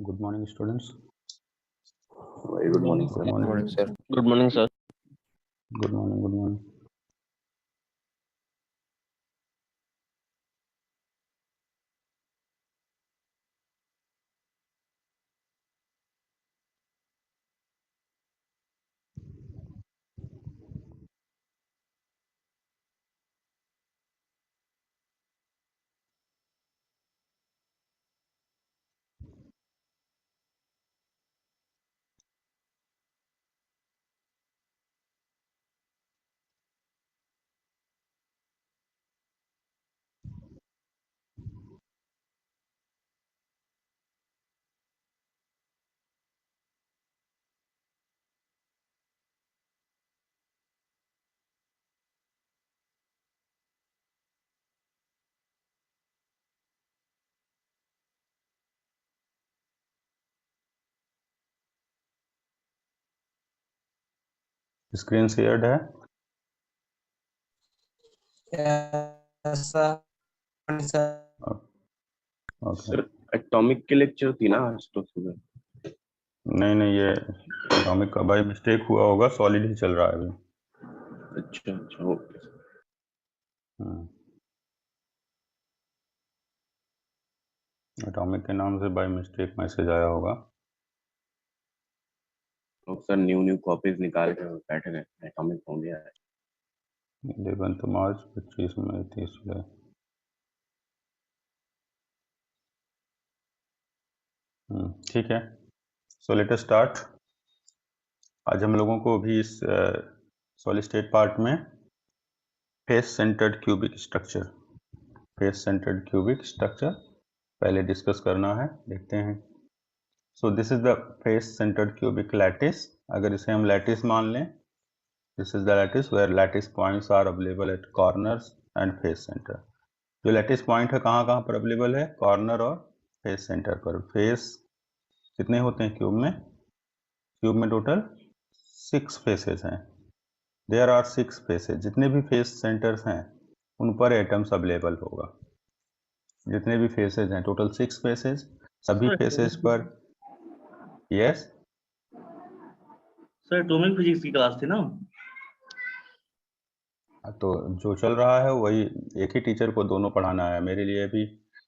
Good morning, students. Very good morning, sir. Good morning. sir. Good morning, sir. Good morning. Good morning. Screen shared है? Yes, sir. Okay. Sir atomic की lecture थी ना आज तो सुबह। नहीं, ये एटॉमिक का बाय मिस्टेक हुआ होगा, सॉलिड ही चल रहा है अभी। अच्छा ओके। एटॉमिक के नाम से बाय मिस्टेक मैसेज आया होगा। तो सर न्यू कॉपीज निकाल के बैठे गए, एटॉमिक हो गया है। 11 मार्च 25 मई 30 जुलाई। ठीक है, सो लेट अस स्टार्ट। आज हम लोगों को भी इस सॉलिड स्टेट पार्ट में फेस सेंटर्ड क्यूबिक स्ट्रक्चर पहले डिस्कस करना है। देखते हैं। So this is the face centred cubic lattice. अगर इसे हम लैटिस मान लें, this is the lattice where lattice points are available at corners and face centre. जो लैटिस पॉइंट है कहाँ कहाँ पर अवेलेबल है? कॉर्नर और फेस सेंटर पर। फेस कितने होते हैं क्यूब में? क्यूब में टोटल 6 फेसेस हैं। There are 6 faces. जितने भी फेस सेंटर्स हैं उन पर एटम्स अवेलेबल होगा। जितने भी फेसेस हैं टोटल 6 फेसेस, सभी फेसेस पर। यस सर एटॉमिक फिजिक्स की क्लास थी ना? तो जो चल रहा है वही, एक ही टीचर को दोनों पढ़ाना है। मेरे लिए भी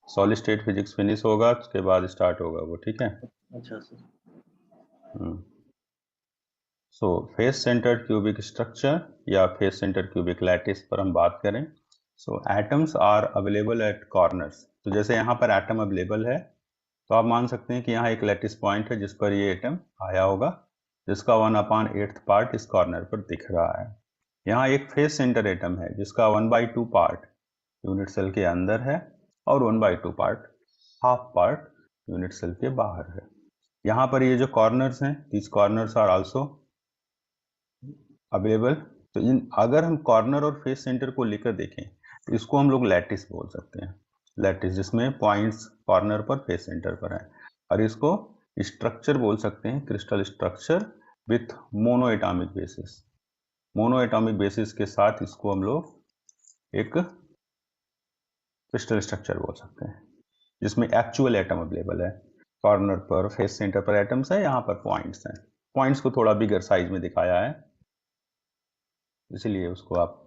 सॉलिड स्टेट फिजिक्स फिनिश होगा, उसके बाद स्टार्ट होगा वो। ठीक है। अच्छा sir. So face centred cubic structure या फेस सेंटर्ड क्यूबिक लैटिस पर हम बात करें। So atoms are available at corners. तो जैसे यहाँ पर एटम अवेलेबल है तो आप मान सकते हैं कि यहाँ एक लैटिस पॉइंट है जिस पर ये एटम आया होगा, जिसका 1/8 पार्ट इस कॉर्नर पर दिख रहा है। यहाँ एक फेस सेंटर एटम है जिसका 1/2 पार्ट यूनिट सेल के अंदर है और 1/2 part, half part, unit cell के बाहर है। यहाँ पर ये जो कॉर्नर्स हैं, these corners are also available. तो अगर हम कॉर्नर और फेस सेंटर को लेकर देखें तो इसको हम लोग लैटिस बोल सकते हैं। लैटिस जिसमें पॉइंट्स कॉर्नर पर फेस सेंटर पर है। और इसको स्ट्रक्चर बोल सकते हैं, crystal structure with mono atomic basis. Mono atomic basis के साथ इसको हम लोग एक क्रिस्टल स्ट्रक्चर बोल सकते हैं जिसमें एक्चुअल एटम अवेलेबल है। कॉर्नर पर फेस सेंटर पर एटम्स है, यहाँ पर पॉइंट्स हैं। पॉइंट्स को थोड़ा बिगर साइज में दिखाया है, इसलिए उसको आप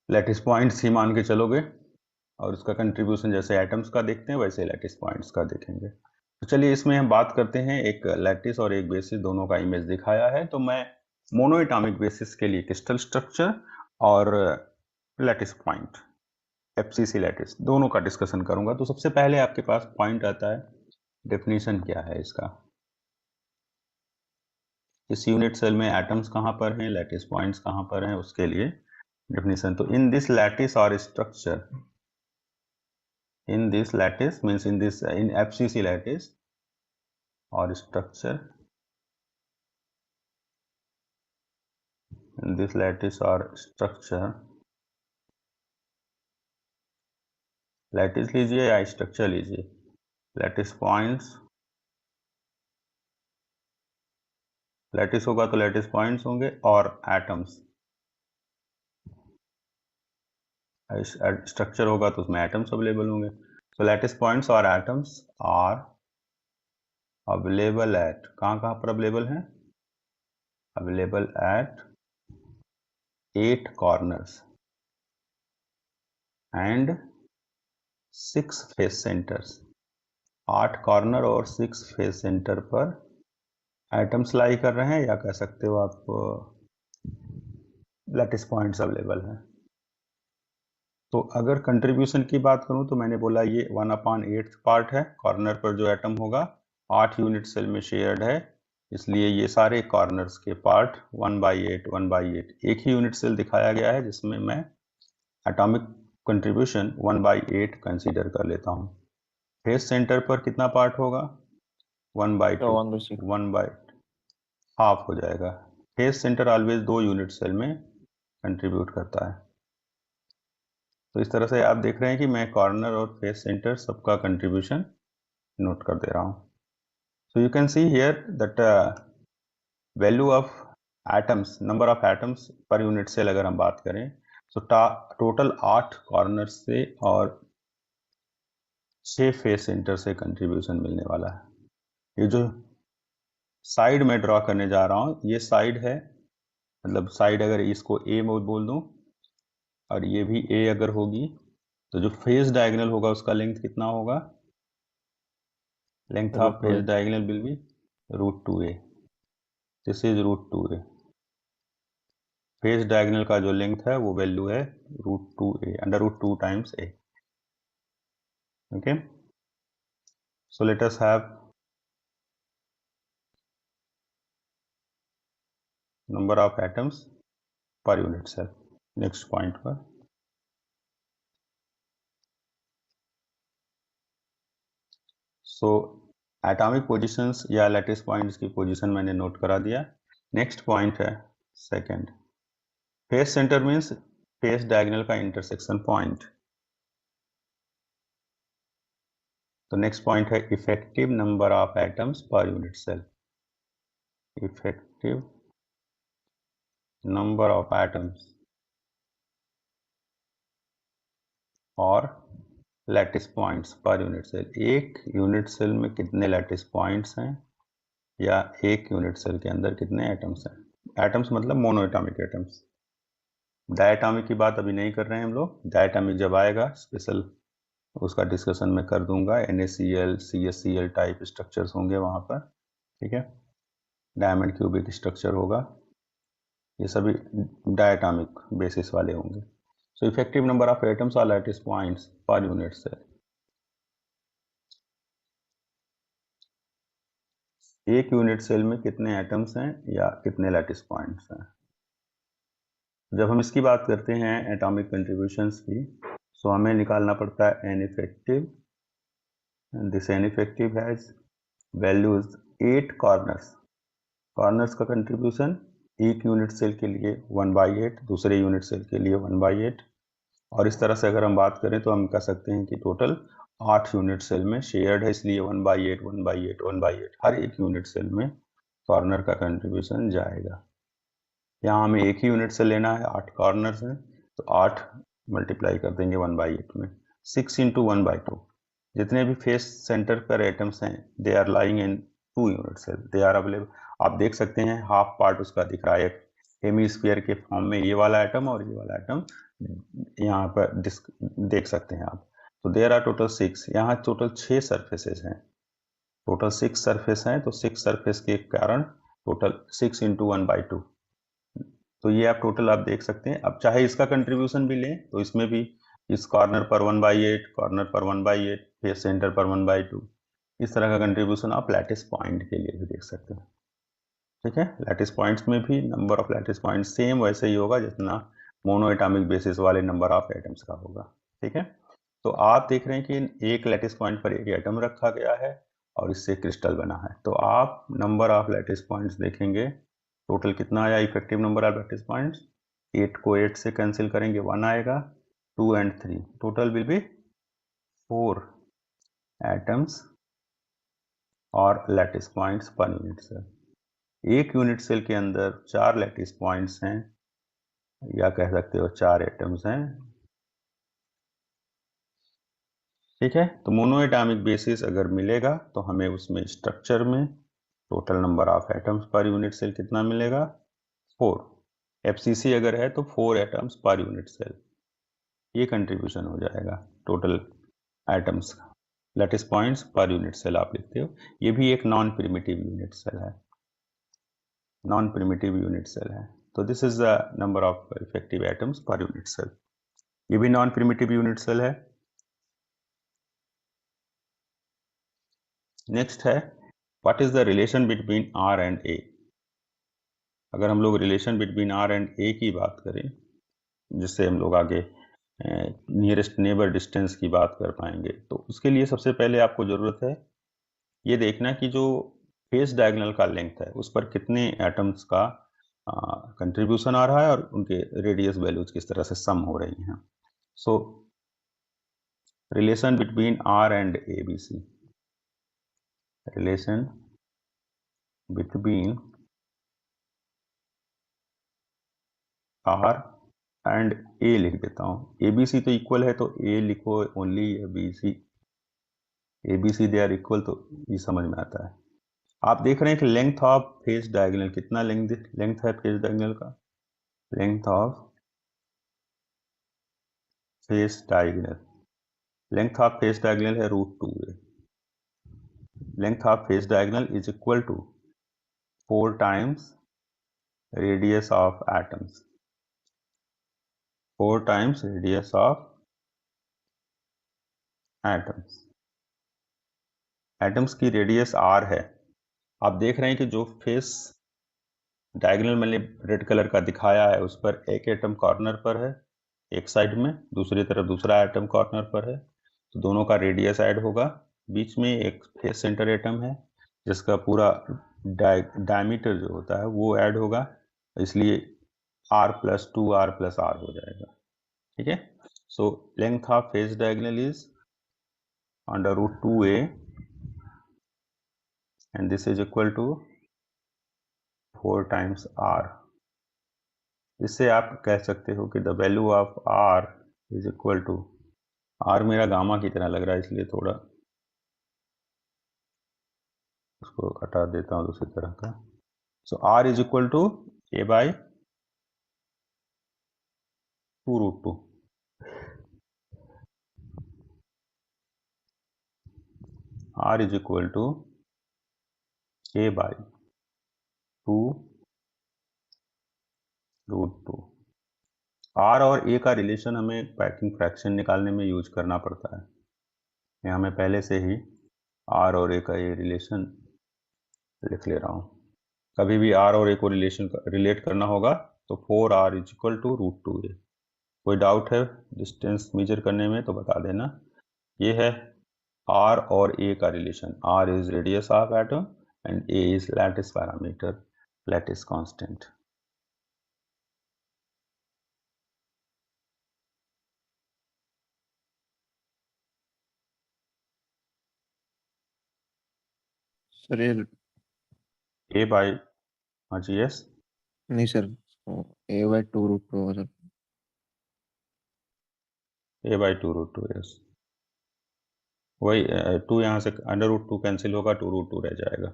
लैटिस पॉइंट्स ही मान के चलोगे और उसका कंट्रीब्यूशन जैसे एटम्स का देखते हैं वैसे लैटिस पॉइंट्स का देखेंगे। तो चलिए इसमें हम बात करते हैं। एक लैटिस और एक बेसिस दोनों का इमेज दिखाया है, तो मैं मोनो एटॉमिक बेसिस के लिए क्रिस्टल स्ट्रक्चर और लैटिस पॉइंट, एफसीसी लैटिस, दोनों का डिस्कशन करूंगा। तो सबसे पहले आपके पास पॉइंट आता है, डेफिनेशन क्या है इसका, इस यूनिट सेल में एटम्स कहाँ पर हैं, लैटिस पॉइंट्स कहाँ पर हैं, उसके लिए definition. So in this lattice or structure, in this lattice means in this in FCC lattice or structure, in this lattice or structure, lattice लीजिए या structure लीजिए, lattice points, lattice होगा तो lattice points होंगे और atoms, structure होगा तो उसमें atoms अवेलेबल होंगे। So lattice points or atoms are available at, कहाँ पर अवेलेबल है? Available at 8 corners and 6 face centres. 8 corner और 6 फेस सेंटर पर एटम्स लाई कर रहे हैं, या कह सकते हो आप लैटिस पॉइंट्स अवेलेबल हैं। तो अगर कंट्रीब्यूशन की बात करूं तो मैंने बोला ये 1/8 पार्ट है। कॉर्नर पर जो एटम होगा 8 यूनिट सेल में शेयर्ड है, इसलिए ये सारे कॉर्नर्स के पार्ट 1/8 1/8 एक ही यूनिट सेल दिखाया गया है, जिसमें मैं एटॉमिक कंट्रीब्यूशन 1/8 कंसीडर कर लेता हूं। फेस सेंटर पर कितना पार्ट होगा? 1/2 1/2 हो जाएगा। Face centre always 2 unit cell में कंट्रीब्यूट करता है। तो इस तरह से आप देख रहे हैं कि मैं कॉर्नर और फेस सेंटर सबका कंट्रीब्यूशन नोट कर दे रहा हूं। So you can see here that value of atoms, number of atoms per unit cell अगर हम बात करें तो टोटल 8 कॉर्नर से और 6 फेस सेंटर से कंट्रीब्यूशन मिलने वाला है। ये जो साइड में ड्रॉ करने जा रहा हूं, ये साइड है, मतलब साइड अगर इसको ए बोल दूं और ये भी ए अगर होगी, तो जो फेस डायगोनल होगा उसका लेंथ कितना होगा? Length of face diagonal will be √2a। This is √2a। Face diagonal का जो लेंथ है वो वैल्यू है √2a, √2 times a। Okay, so let us have number of atoms per unit cell. Next point पर so atomic positions या lattice points की position मैंने note करा दिया। नेक्स्ट पॉइंट है second, face centre means face diagonal का intersection point. तो next point है effective number of atoms per unit cell. Effective number of atoms और lattice points per unit cell. एक यूनिट सेल में कितने लैटिस पॉइंट्स हैं या एक यूनिट सेल के अंदर कितने एटम्स हैं? एटम्स मतलब मोनोएटॉमिक एटम्स। डायटॉमिक की बात अभी नहीं कर रहे हैं हम लोग, डायटॉमिक जब आएगा स्पेशल उसका डिस्कशन मैं कर दूंगा। NaCl CaCl टाइप स्ट्रक्चर्स होंगे वहां पर, ठीक है, डायमंड क्यूबिक स्ट्रक्चर होगा, ये सभी डायटॉमिक बेसिस वाले होंगे। So effective number of atoms और lattice points per unit cell. एक यूनिट सेल में कितने एटम्स हैं या कितने लैटिस पॉइंट्स हैं? जब हम इसकी बात करते हैं एटॉमिक कंट्रीब्यूशंस की, सो हमें निकालना पड़ता है N effective, and this N effective has values 8 corners. Corners का कंट्रीब्यूशन एक यूनिट सेल के लिए 1/8, दूसरे यूनिट सेल के लिए 1/8, और इस तरह से अगर हम बात करें तो हम कह सकते हैं कि टोटल 8 यूनिट सेल में शेयर्ड है, इसलिए 1/8 1/8 1/8 हर एक यूनिट सेल में कॉर्नर का कंट्रीब्यूशन जाएगा। यहाँ हमें एक ही यूनिट सेल लेना है, 8 कॉर्नर्स हैं, तो 8 मल्टीप्लाई कर देंगे 1/8 में, 6 × 1/2। जितने भी फेस सेंटर पर एटम्स हैं they are lying in 2 unit cell, they are available. आप देख सकते हैं हाफ पार्ट उसका दिख रहा है हेमीस्फीयर के फॉर्म में, ये वाला एटम और ये वाला एटम यहाँ पर देख सकते हैं आप। तो देयर आर टोटल 6, यहाँ टोटल 6 सरफेसेस हैं, टोटल 6 सरफेस हैं, तो 6 सरफेस के कारण टोटल 6 × 1/2। तो ये आप टोटल आप देख सकते हैं। अब चाहे इसका कंट्रीब्यूशन भी लें तो इसमें भी इस कॉर्नर पर 1/8, कॉर्नर पर 1/8, फेस सेंटर पर 1/2, इस तरह का कंट्रीब्यूशन आप लैटिस पॉइंट के लिए भी देख सकते हैं, ठीक है। लैटिस पॉइंट्स में भी number of lattice point same वैसे ही होगा जितना मोनोएटॉमिक बेसिस वाले नंबर ऑफ एटम्स का होगा, ठीक है। तो आप देख रहे हैं कि एक लैटिस पॉइंट पर एक एटम रखा गया है और इससे क्रिस्टल बना है। तो आप नंबर ऑफ लैटिस पॉइंट्स देखेंगे, टोटल कितना आया effective number of lattice points? 8 को 8 से कैंसिल करेंगे 1 आएगा, 2 and 3 total will be 4 atoms और lattice points per unit cell. एक यूनिट सेल के अंदर 4 लैटिस पॉइंट्स हैं, या कह सकते हो 4 एटम्स हैं, ठीक है, तो मोनोएटॉमिक बेसिस अगर मिलेगा तो हमें उसमें स्ट्रक्चर में total number of atoms per unit cell कितना मिलेगा, 4। एफसीसी अगर है तो 4 एटम्स पर यूनिट सेल, ये कंट्रीब्यूशन हो जाएगा टोटल एटम्स का। Lattice points per unit cell आप लिखते हो, ये भी एक नॉन प्रिमिटिव यूनिट सेल है, नॉन प्रिमिटिव यूनिट सेल है। तो this is the number of effective atoms per unit cell, ये भी नॉन प्रिमिटिव यूनिट सेल है। नेक्स्ट है what is the relation between R and A. अगर हम लोग relation between R and A की बात करें, जिससे हम लोग आगे नियरेस्ट नेबर डिस्टेंस की बात कर पाएंगे, तो उसके लिए सबसे पहले आपको ज़रूरत है ये देखना कि जो फेस डायगोनल का लेंथ है उस पर कितने एटम्स का कंट्रीब्यूशन आ रहा है और उनके रेडियस वैल्यूज किस तरह से सम हो रही हैं। So relation between R and A B C, relation between R and A लिख देता हूँ, ए बी सी तो इक्वल है तो ए लिखो only, B C A B C they are equal, तो ये समझ में आता है। आप देख रहे हैं कि लेंथ ऑफ फेस डायगोनल कितना लेंथ है फेस डायगोनल का, length of face diagonal, length of face diagonal है √2a, length of face diagonal is equal to 4 times radius of atoms, 4 times radius of atoms. Atoms की radius r है। आप देख रहे हैं कि जो फेस डायगोनल मैंने रेड कलर का दिखाया है उस पर एक एटम कॉर्नर पर है एक साइड में, दूसरी तरफ दूसरा एटम कॉर्नर पर है, तो दोनों का रेडियस ऐड होगा। बीच में एक फेस सेंटर एटम है जिसका पूरा डायमीटर जो होता है वो ऐड होगा, इसलिए r+2 r+r हो जाएगा। ठीक है, so length of face diagonal is √2a and this is equal to 4 times r। इससे आप कह सकते हो कि the value of r is equal to, r मेरा गामा की तरह लग रहा है इसलिए थोड़ा उसको हटा देता हूँ दूसरी तरह का। So r is equal to a/2√2, r is equal to a/2√2। r और a का रिलेशन हमें पैकिंग फ्रैक्शन निकालने में यूज करना पड़ता है, यहाँ मैं पहले से ही r और a का ये रिलेशन लिख ले रहा हूँ। कभी भी r और a को रिलेट करना होगा तो 4r is equal to √2a। कोई डाउट है डिस्टेंस मेजर करने में तो बता देना। ये है r और a का relation, r is radius of atom and a is lattice parameter, lattice constant. Sir ये a बाई, हाँ जी, यस, नहीं सर, a/2√2 होगा सर। a/2√2, यस, वही 2 यहाँ से √2 कैंसिल होगा, 2√2 रह जाएगा।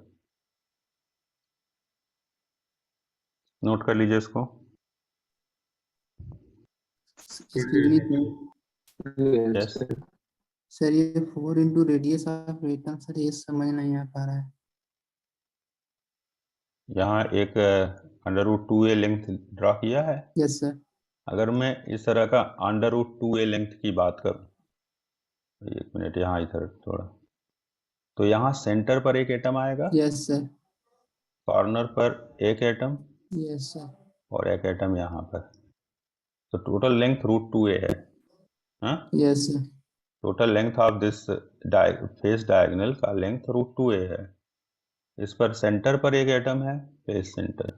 नोट कर लीजिए इसको। यस, सर ये 4 into radius of atom, sir ये समझ नहीं आ पा रहा है। यहाँ एक √2a लेंथ ड्रा किया है। Yes sir. अगर मैं इस तरह का √2a लेंथ की बात करूं, एक मिनट यहाँ इधर थोड़ा, तो यहाँ सेंटर पर एक एटम आएगा, यस सर। कॉर्नर पर एक एटम यस सर। और एक एटम यहाँ पर, तो टोटल लेंथ √2a है। हाँ, yes sir. Total length of this face diagonal का लेंथ √2a है। इस पर सेंटर पर एक एटम है, फेस सेंटर,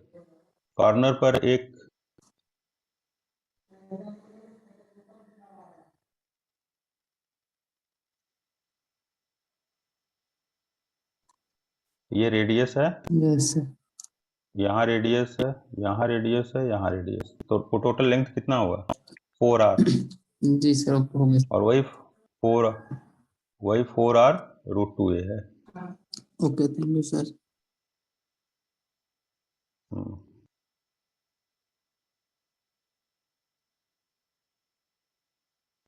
कॉर्नर पर एक, ये रेडियस है, यस सर। यहाँ रेडियस है, यहाँ रेडियस है, यहाँ रेडियस, तो टोटल लेंथ कितना होगा, 4r। जी सर, हो गया। और वही 4 वही 4r √2a है। Okay, thank you sir.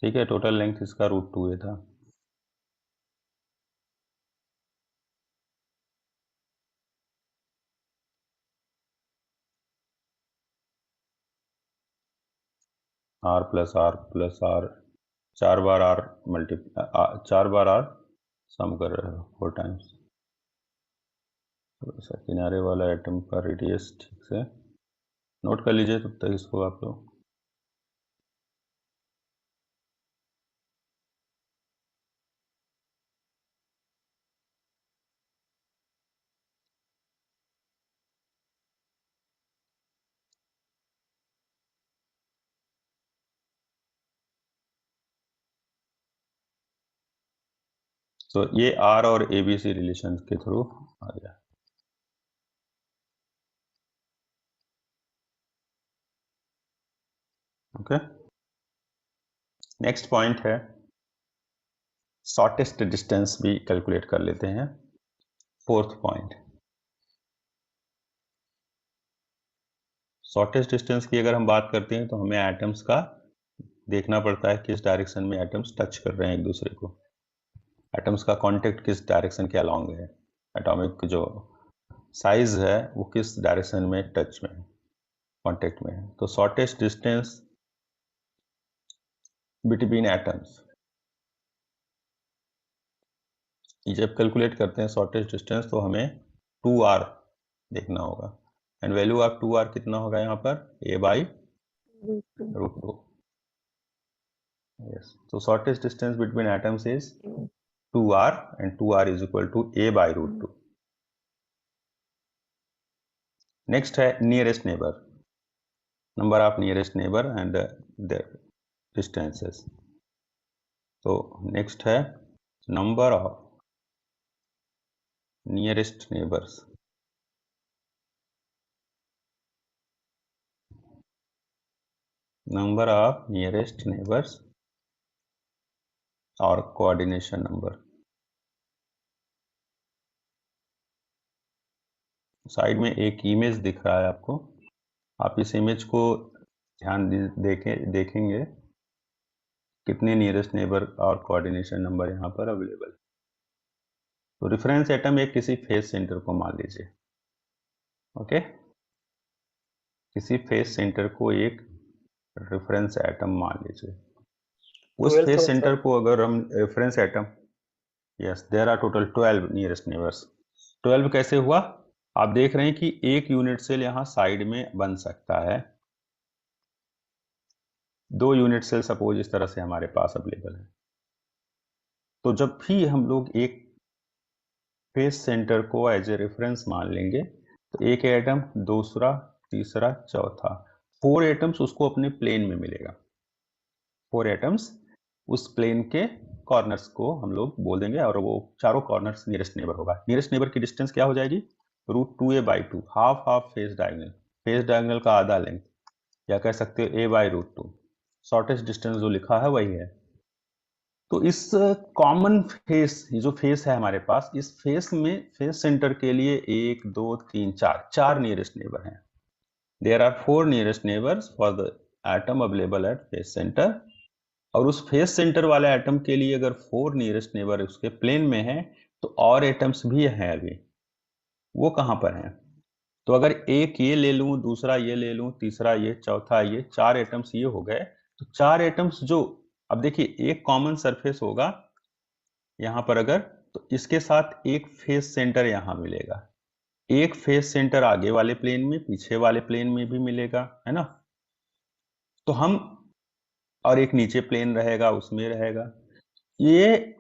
ठीक है, टोटल लेंथ इसका √2a था। r plus R plus R, 4 बार r चार बार r सम कर रहे हो 4 टाइम्स। थोड़ा सा किनारे वाला एटम का रेडियस ठीक से नोट कर लीजिए तब तक इसको आप लोग। तो ये r और ABC रिलेशन के थ्रू आ गया। ओके, नेक्स्ट पॉइंट है शॉर्टेस्ट डिस्टेंस भी कैलकुलेट कर लेते हैं। 4th पॉइंट, शॉर्टेस्ट डिस्टेंस की अगर हम बात करते हैं तो हमें एटम्स का देखना पड़ता है किस डायरेक्शन में एटम्स टच कर रहे हैं एक दूसरे को, एटम्स का कांटेक्ट किस डायरेक्शन के अलोंग है, एटॉमिक जो साइज है वो किस डायरेक्शन में टच में है, कांटेक्ट में है। तो शॉर्टेस्ट डिस्टेंस बिटवीन एटम्स, जब कैलकुलेट करते हैं शॉर्टेस्ट डिस्टेंस तो हमें 2r देखना होगा, एंड वैल्यू ऑफ 2r कितना होगा यहाँ पर a/√2। yes, so shortest distance between atoms is 2r and 2r is equal to a/√2। next है nearest neighbor, number of nearest neighbor and their distances। तो next है number of nearest neighbors, number of nearest neighbors और coordination number। Side में एक image दिख रहा है आपको, आप इस इमेज को ध्यान देखेंगे कितने नियरेस्ट नेबर और कोऑर्डिनेशन नंबर यहाँ पर अवेलेबल। तो रेफरेंस एटम एक किसी फेस सेंटर को मान लीजिए। ओके, किसी फेस सेंटर को एक रेफरेंस एटम मान लीजिए। उस फेस सेंटर को अगर हम reference atom, yes there are total 12 nearest neighbours. 12 कैसे हुआ, आप देख रहे हैं कि एक यूनिट सेल यहाँ साइड में बन सकता है, 2 यूनिट सेल सपोज इस तरह से हमारे पास अवेलेबल है। तो जब भी हम लोग एक फेस सेंटर को एज ए रेफरेंस मान लेंगे तो एक एटम, दूसरा, तीसरा, चौथा, 4 एटम्स उसको अपने प्लेन में मिलेगा। 4 एटम्स उस प्लेन के कॉर्नर्स को हम लोग बोल देंगे और वो चारों कॉर्नर्स नियरेस्ट नेबर होगा। नियरेस्ट नेबर की डिस्टेंस क्या हो जाएगी, √2a/2, half face diagonal, face diagonal का आधा लेंथ, या कह सकते हो a/√2। शॉर्टेस्ट डिस्टेंस जो लिखा है वही है। तो इस कॉमन फेस, ये जो फेस है हमारे पास, इस फेस में फेस सेंटर के लिए 1 2 3 4 नियरेस्ट नेबर हैं। There are 4 nearest neighbours for the atom available at face centre. और उस फेस सेंटर वाले एटम के लिए अगर 4 नियरेस्ट नेबर उसके प्लेन में है तो और एटम्स भी हैं अभी, वो कहां पर हैं। तो अगर एक ये ले लूं, दूसरा ये ले लूं, तीसरा ये, चौथा ये, 4 एटम्स ये हो गए। तो 4 एटम्स जो, अब देखिए एक कॉमन सरफेस होगा यहां पर अगर, तो इसके साथ एक फेस सेंटर यहां मिलेगा, एक फेस सेंटर आगे वाले प्लेन में, पीछे वाले प्लेन में भी मिलेगा, है ना। तो हम, और एक नीचे प्लेन रहेगा उसमें रहेगा। ये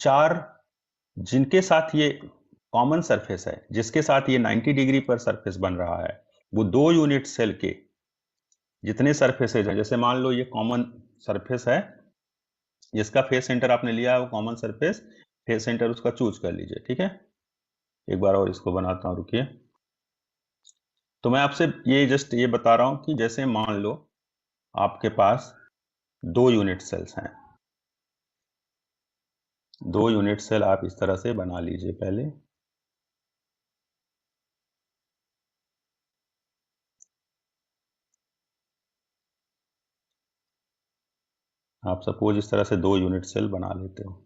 4 जिनके साथ ये कॉमन सरफेस है, जिसके साथ ये 90 डिग्री पर सरफेस बन रहा है, वो 2 यूनिट सेल के जितने सरफेसेज हैं, जैसे मान लो ये कॉमन सरफेस है, जिसका फेस सेंटर आपने लिया है वो कॉमन सरफेस, फेस सेंटर उसका चूज कर लीजिए। ठीक है, एक बार और इसको बनाता हूं, रुकिए। तो मैं आपसे ये जस्ट ये बता रहा हूं कि जैसे मान लो आपके पास 2 यूनिट सेल्स हैं, 2 यूनिट सेल आप इस तरह से बना लीजिए पहले। आप सपोज इस तरह से 2 यूनिट सेल बना लेते हो।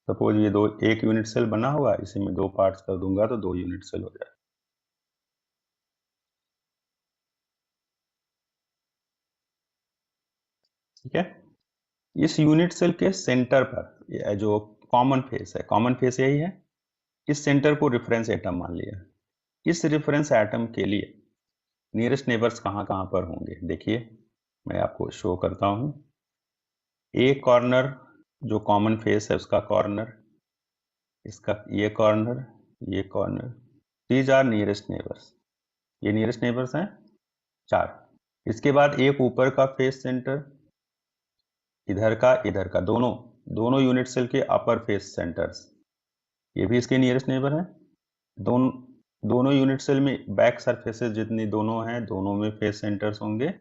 सपोज ये 1 यूनिट सेल बना हुआ, इसे मैं 2 पार्ट्स कर दूंगा तो 2 यूनिट सेल हो जाए। ठीक है, इस यूनिट सेल के सेंटर पर जो कॉमन फेस है, कॉमन फेस यही है, इस सेंटर को रेफरेंस एटम मान लिया। इस रेफरेंस एटम के लिए नियरेस्ट नेबर्स कहाँ कहाँ पर होंगे, देखिए मैं आपको शो करता हूँ। एक कॉर्नर जो कॉमन फेस है उसका कॉर्नर, इसका ये कॉर्नर, ये corner, these are nearest neighbours. ये नियरेस्ट नेबर्स हैं 4। इसके बाद एक ऊपर का फेस सेंटर, इधर का, दोनों यूनिट सेल के अपर फेस सेंटर्स, ये भी इसके नियरेस्ट नेबर हैं। दोनों यूनिट सेल में बैक सरफेसेस जितनी दोनों हैं, दोनों में फेस सेंटर्स होंगे,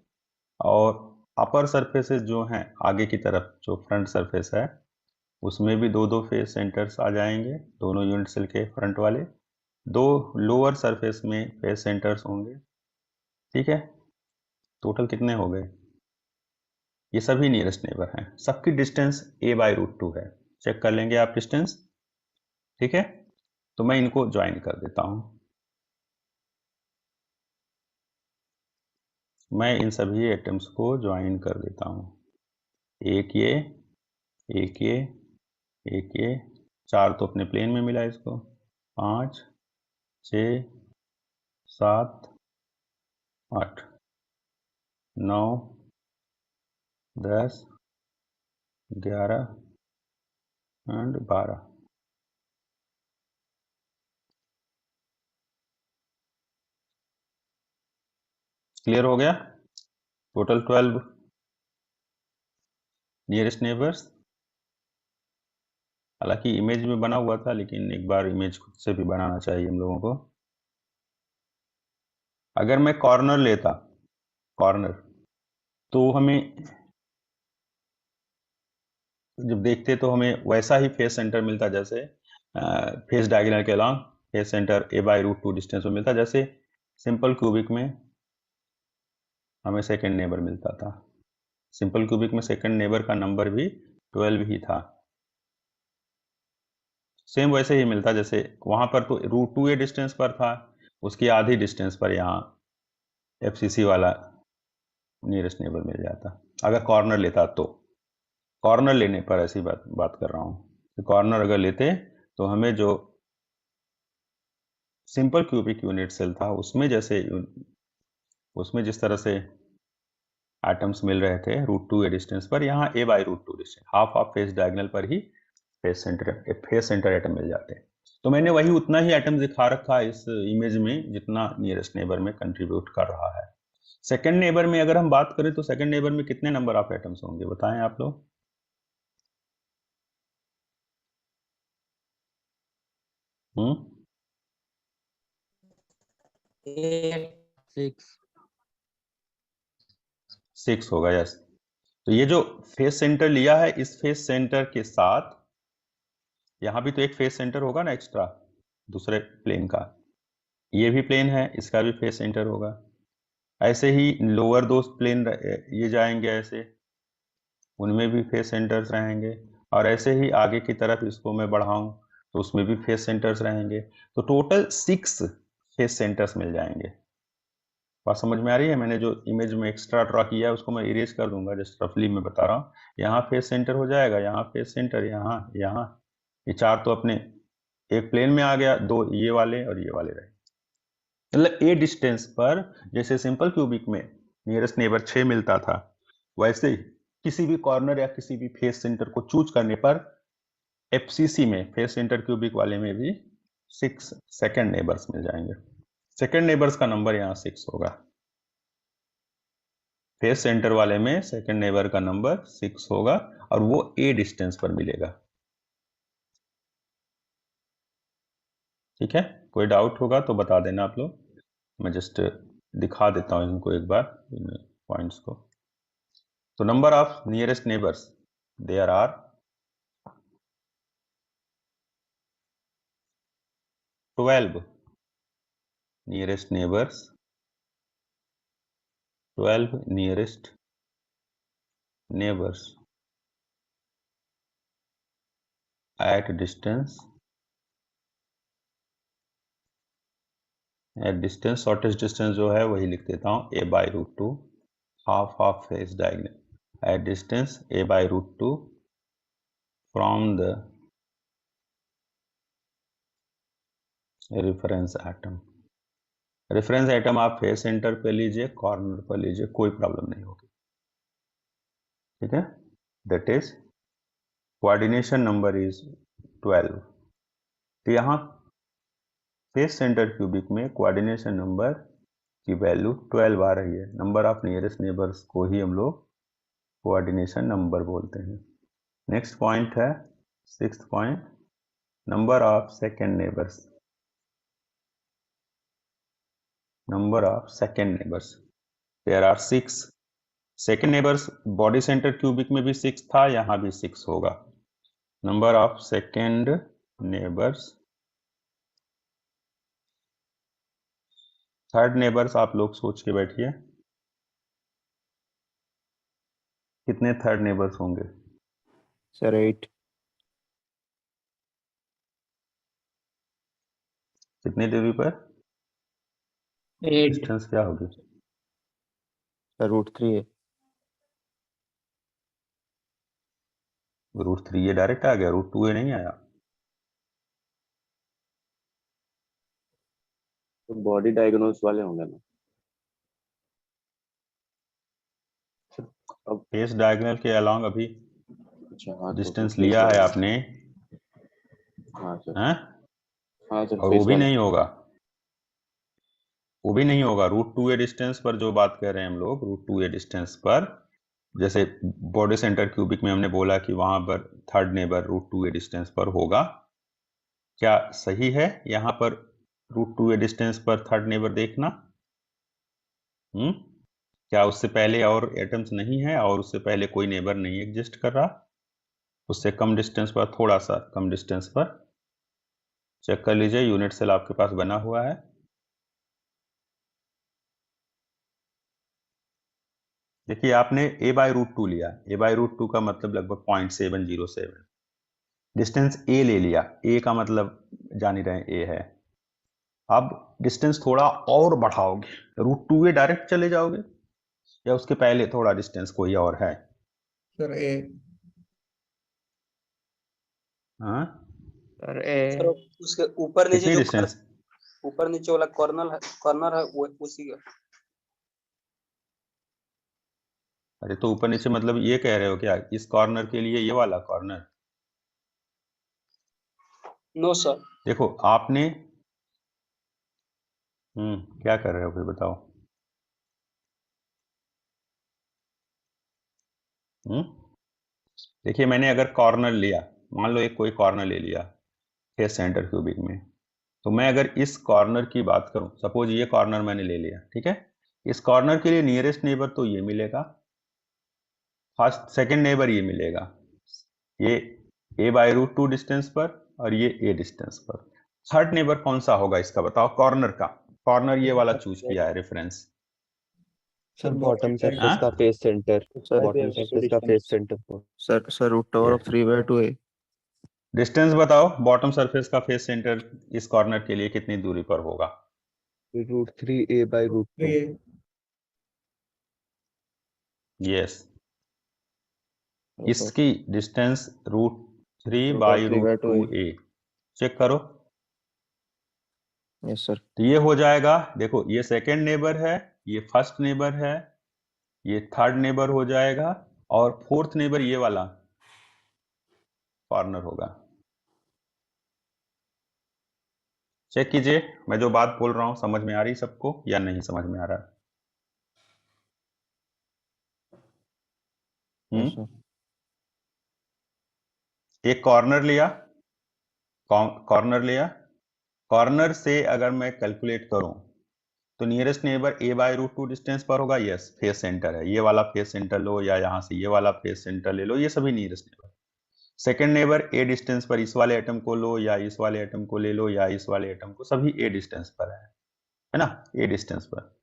और अपर सरफेसेस जो हैं आगे की तरफ, जो फ्रंट सरफेस है उसमें भी 2 फेस सेंटर्स आ जाएंगे, दोनों यूनिट सेल के फ्रंट वाले। 2 लोअर सरफेस में फेस सेंटर्स होंगे। ठीक है, टोटल कितने हो गए? ये सभी नियरेस्ट नेबर हैं, सबकी डिस्टेंस a/√2 है। चेक कर लेंगे आप डिस्टेंस। ठीक है, तो मैं इनको ज्वाइन कर देता हूं। मैं इन सभी एटम्स को ज्वाइन कर देता हूं। एक ये, एक ये, एक ये, 4 तो अपने प्लेन में मिला इसको, 5, 6, 7, 8, 9, 10, 11 एंड 12। क्लियर हो गया? Total 12 nearest neighbours. हालांकि इमेज में बना हुआ था, लेकिन एक बार इमेज खुद से भी बनाना चाहिए हम लोगों को। अगर मैं कॉर्नर लेता, कॉर्नर, तो हमें जब देखते तो हमें वैसा ही फेस सेंटर मिलता जैसे फेस डायगोनल के along face centre a/√2 distance में मिलता, जैसे सिंपल क्यूबिक में हमें सेकंड नेबर मिलता था। सिंपल क्यूबिक में सेकंड नेबर का नंबर भी 12 ही था। सेम वैसे ही मिलता, जैसे वहां पर तो √2a डिस्टेंस पर था, उसकी आधी डिस्टेंस पर यहाँ FCC वाला नियरेस्ट नेबर मिल जाता अगर कॉर्नर लेता। तो कॉर्नर लेने पर ऐसी बात कर रहा हूँ, कॉर्नर अगर लेते तो हमें जो सिंपल क्यूबिक यूनिट सेल था उसमें जिस तरह से एटम्स मिल रहे थे √2a डिस्टेंस पर, यहाँ a/√2 distance, half face diagonal पर ही फेस सेंटर एटम मिल जाते हैं। तो मैंने वही उतना ही एटम दिखा रखा इस इमेज में जितना नियरेस्ट नेबर में कंट्रीब्यूट कर रहा है। सेकंड नेबर में अगर हम बात करें तो सेकंड नेबर में कितने नंबर ऑफ एटम्स होंगे, बताएं आप लोग? हम्म 6 होगा, यस। तो ये जो फेस सेंटर लिया है, इस फेस सेंटर के साथ यहाँ भी तो एक फेस सेंटर होगा ना एक्स्ट्रा, दूसरे प्लेन का। ये भी प्लेन है, इसका भी फेस सेंटर होगा। ऐसे ही लोअर 2 प्लेन ये जाएंगे ऐसे, उनमें भी फेस सेंटर्स रहेंगे, और ऐसे ही आगे की तरफ इसको मैं बढ़ाऊं तो उसमें भी फेस सेंटर्स रहेंगे। तो टोटल 6 फेस सेंटर्स मिल जाएंगे। बात समझ में आ रही है? मैंने जो इमेज में एक्स्ट्रा ड्रॉ किया है उसको मैं इरेज कर दूंगा, जस्ट रफली मैं बता रहा हूँ। यहाँ फेस सेंटर हो जाएगा, यहाँ फेस सेंटर, यहाँ ये 4 तो अपने एक प्लेन में आ गया, 2 ये वाले और ये वाले रहे। मतलब ए डिस्टेंस पर जैसे सिंपल क्यूबिक में नियरेस्ट नेबर 6 मिलता था, वैसे ही किसी भी कॉर्नर या किसी भी फेस सेंटर को चूज करने पर FCC में फेस सेंटर क्यूबिक वाले में भी 6 सेकंड नेबर्स मिल जाएंगे। सेकंड नेबर्स का नंबर यहाँ 6 होगा। फेस सेंटर वाले में सेकंड नेबर का नंबर 6 होगा और वो a डिस्टेंस पर मिलेगा। ठीक है, कोई डाउट होगा तो बता देना आप लोग, मैं जस्ट दिखा देता हूँ इनको एक बार इन पॉइंट्स को। तो number of nearest neighbours, there are 12 nearest neighbors, 12 nearest neighbors at distance, shortest distance जो है वही लिख देता हूँ a by root 2, half of face diagonal, at distance a by root 2 from the reference atom। Reference item आप face centre पे लीजिए, corner पर लीजिए, कोई प्रॉब्लम नहीं होगी, ठीक है। That is coordination number is 12। तो यहाँ फेस सेंटर क्यूबिक में कोऑर्डिनेशन नंबर की वैल्यू 12 आ रही है। नंबर ऑफ नियरेस्ट नेबर्स को ही हम लोग कोऑर्डिनेशन नंबर बोलते हैं। नेक्स्ट पॉइंट है 6th point, number of second neighbours. Number of second neighbours, there are 6 second neighbours. Body centre cubic में भी 6 था, यहाँ भी 6 होगा। Number of second neighbours, third neighbours आप लोग सोच के बैठिए कितने थर्ड नेबर्स होंगे। सर 8। कितनी दूरी पर, 8 डिस्टेंस क्या होगी? सर √3 है। √3 ये डायरेक्ट आ गया, √2 ये नहीं आया। तो बॉडी डायगोनल्स वाले होंगे ना। अब फेस डायगोनल के अलोंग अभी अच्छा हाँ, डिस्टेंस तो लिया face है वाला। आपने, हाँ सर। हैं? हाँ सर, और वो फेस भी वाला। नहीं होगा, वो भी नहीं होगा। √2 ए डिस्टेंस पर जो बात कर रहे हैं हम लोग, √2 ए डिस्टेंस पर, जैसे बॉडी सेंटर क्यूबिक में हमने बोला कि वहां पर थर्ड नेबर √2 ए डिस्टेंस पर होगा, क्या सही है यहाँ पर √2 ए डिस्टेंस पर थर्ड नेबर देखना? क्या उससे पहले और एटम्स नहीं है और उससे पहले कोई नेबर नहीं एग्जिस्ट कर रहा? उससे कम डिस्टेंस पर, थोड़ा सा कम डिस्टेंस पर चेक कर लीजिए, यूनिट सेल आपके पास बना हुआ है। देखिए आपने a बाई √2 लिया, a बाई √2 का मतलब लगभग 0.707, डिस्टेंस a ले लिया, a का मतलब जान ही रहे a है। अब डिस्टेंस थोड़ा और बढ़ाओगे, √2a डायरेक्ट चले जाओगे या उसके पहले थोड़ा डिस्टेंस कोई और है? सर ए हाँ, सर ए। सर उसके ऊपर नीचे कितनी जो डिस्टेंस? ऊपर नीचे वाला कॉर्नर है वो उसी का। अरे तो ऊपर नीचे मतलब ये कह रहे हो क्या, इस कॉर्नर के लिए ये वाला कॉर्नर? नो सर, देखो आपने क्या कर रहे हो फिर बताओ। देखिए मैंने अगर कॉर्नर लिया, मान लो एक कोई कॉर्नर ले लिया फेस सेंटर क्यूबिक में, तो मैं अगर इस कॉर्नर की बात करूं, सपोज ये कॉर्नर मैंने ले लिया, ठीक है, इस कॉर्नर के लिए नियरेस्ट नेबर तो ये मिलेगा, फर्स्ट सेकंड नेबर ये मिलेगा, ये a बाई √2 डिस्टेंस पर और ये a डिस्टेंस पर। थर्ड नेबर कौन सा होगा इसका बताओ, कॉर्नर का। कॉर्नर ये वाला चूज किया है रेफरेंस। सर बॉटम सरफेस हाँ? का face centre, Sir, bottom surface का फेस सेंटर पर। सर √2 of 3/2 है। डिस्टेंस बताओ, बॉटम सरफेस का फेस सेंटर इस कॉर्नर के लिए कितनी दूरी पर होगा? √3a by √2। यस, इसकी डिस्टेंस √3 बाई √2a, चेक करो। Yes sir. तो ये हो जाएगा, देखो ये सेकंड नेबर है, ये फर्स्ट नेबर है, ये थर्ड नेबर हो जाएगा और फोर्थ नेबर ये वाला कॉर्नर होगा। चेक कीजिए मैं जो बात बोल रहा हूं समझ में आ रही सबको या नहीं समझ में आ रहा? Yes sir. एक कॉर्नर लिया, कॉर्नर लिया, कॉर्नर से अगर मैं कैलकुलेट करूं तो नियरेस्ट नेबर a/√2 डिस्टेंस पर होगा। यस, फेस सेंटर है, ये वाला फेस सेंटर लो या यहाँ से ये वाला फेस सेंटर ले लो, ये सभी nearest neighbour. Second neighbour a distance पर इस वाले एटम को लो या इस वाले एटम को ले लो या इस वाले एटम को, सभी a डिस्टेंस पर है ना, a डिस्टेंस पर।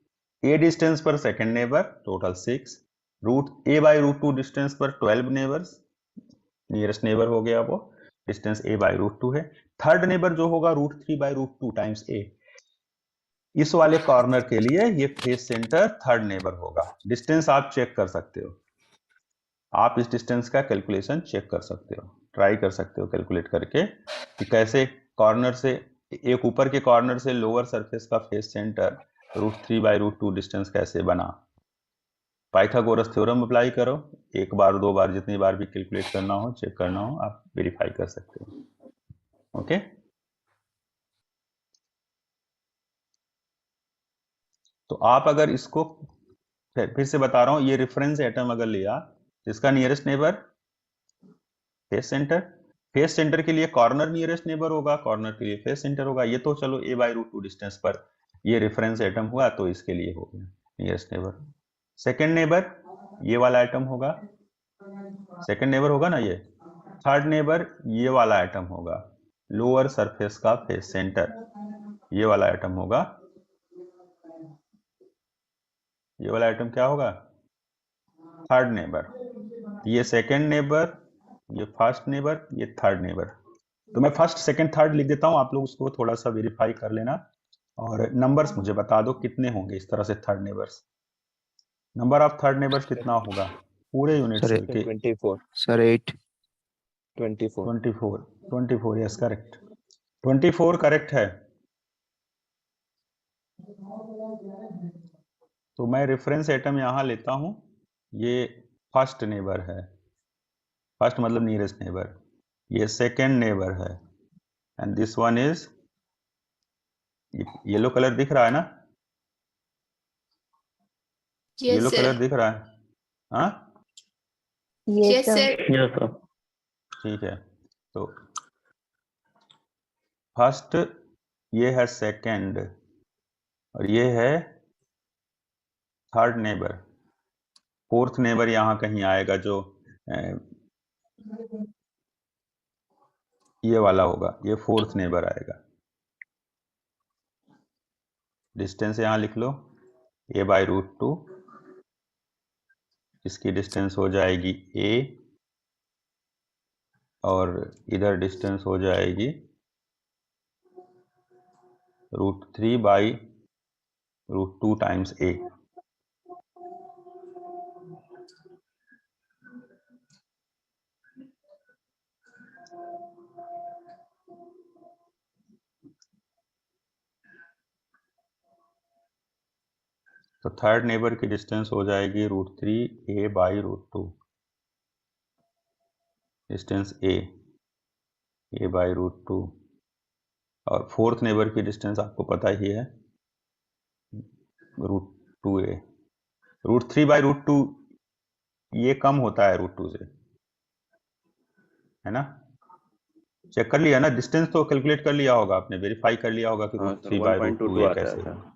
a डिस्टेंस पर second neighbour total 6, a/√2 distance पर 12 नेबर्स, नियरेस्ट नेबर हो गया वो, डिस्टेंस a/√2 है। थर्ड नेबर जो होगा √3/√2 टाइम्स a, इस वाले कॉर्नर के लिए ये फेस सेंटर थर्ड नेबर होगा। डिस्टेंस आप चेक कर सकते हो, आप इस डिस्टेंस का कैलकुलेशन चेक कर सकते हो, ट्राई कर सकते हो कैलकुलेट करके कि कैसे कॉर्नर से, एक ऊपर के कॉर्नर से लोअर सरफेस का फेस सेंटर √3/√2 डिस्टेंस कैसे बना। पाइथागोरस थ्योरम अप्लाई करो, एक बार दो बार जितनी बार भी कैलकुलेट करना हो, चेक करना हो, आप वेरीफाई कर सकते हो। ओके, तो आप अगर इसको फिर से बता रहा हूं, ये रेफरेंस एटम अगर लिया, इसका nearest neighbour face centre, face centre के लिए कॉर्नर नियरेस्ट नेबर होगा, कॉर्नर के लिए फेस सेंटर होगा। ये तो चलो a/√2 डिस्टेंस पर ये रेफरेंस एटम हुआ तो इसके लिए हो गया नियरेस्ट नेबर। सेकेंड नेबर ये वाला एटम होगा, सेकेंड नेबर होगा ना ये। थर्ड नेबर ये वाला एटम होगा, लोअर सरफेस का फेस सेंटर ये वाला एटम होगा। ये वाला एटम क्या होगा, थर्ड नेबर। ये सेकेंड नेबर, ये फर्स्ट नेबर, ये थर्ड नेबर। तो मैं फर्स्ट सेकेंड थर्ड लिख देता हूं, आप लोग उसको थोड़ा सा वेरीफाई कर लेना और नंबर्स मुझे बता दो कितने होंगे इस तरह से third neighbours. Number of third neighbours कितना होगा पूरे यूनिट सर, सेल के? 24 सर 8 24 24 यस करेक्ट, 24 करेक्ट है। तो मैं रेफरेंस एटम यहां लेता हूं, ये फर्स्ट नेबर है, फर्स्ट मतलब नियरेस्ट नेबर, ये सेकेंड नेबर है and this one is, yellow colour दिख रहा है ना, येलो कलर दिख रहा है, हाँ Yes, sir. Yes sir. ठीक है। तो फर्स्ट ये है सेकेंड और ये है थर्ड नेबर, फोर्थ नेबर यहाँ कहीं आएगा जो ये वाला होगा, ये फोर्थ नेबर आएगा। डिस्टेंस यहाँ लिख लो a/√2, इसकी डिस्टेंस हो जाएगी a और इधर डिस्टेंस हो जाएगी √3/√2 टाइम्स a। तो थर्ड नेबर की डिस्टेंस हो जाएगी √3a/√2, डिस्टेंस a/√2 और फोर्थ नेबर की डिस्टेंस आपको पता ही है √2a। √3/√2 ये कम होता है √2 से, है ना, चेक कर लिया ना, डिस्टेंस तो कैलकुलेट कर लिया होगा आपने, वेरीफाई कर लिया होगा कि हाँ सर, √3/√2 1.22 ये आता कैसे है होगा।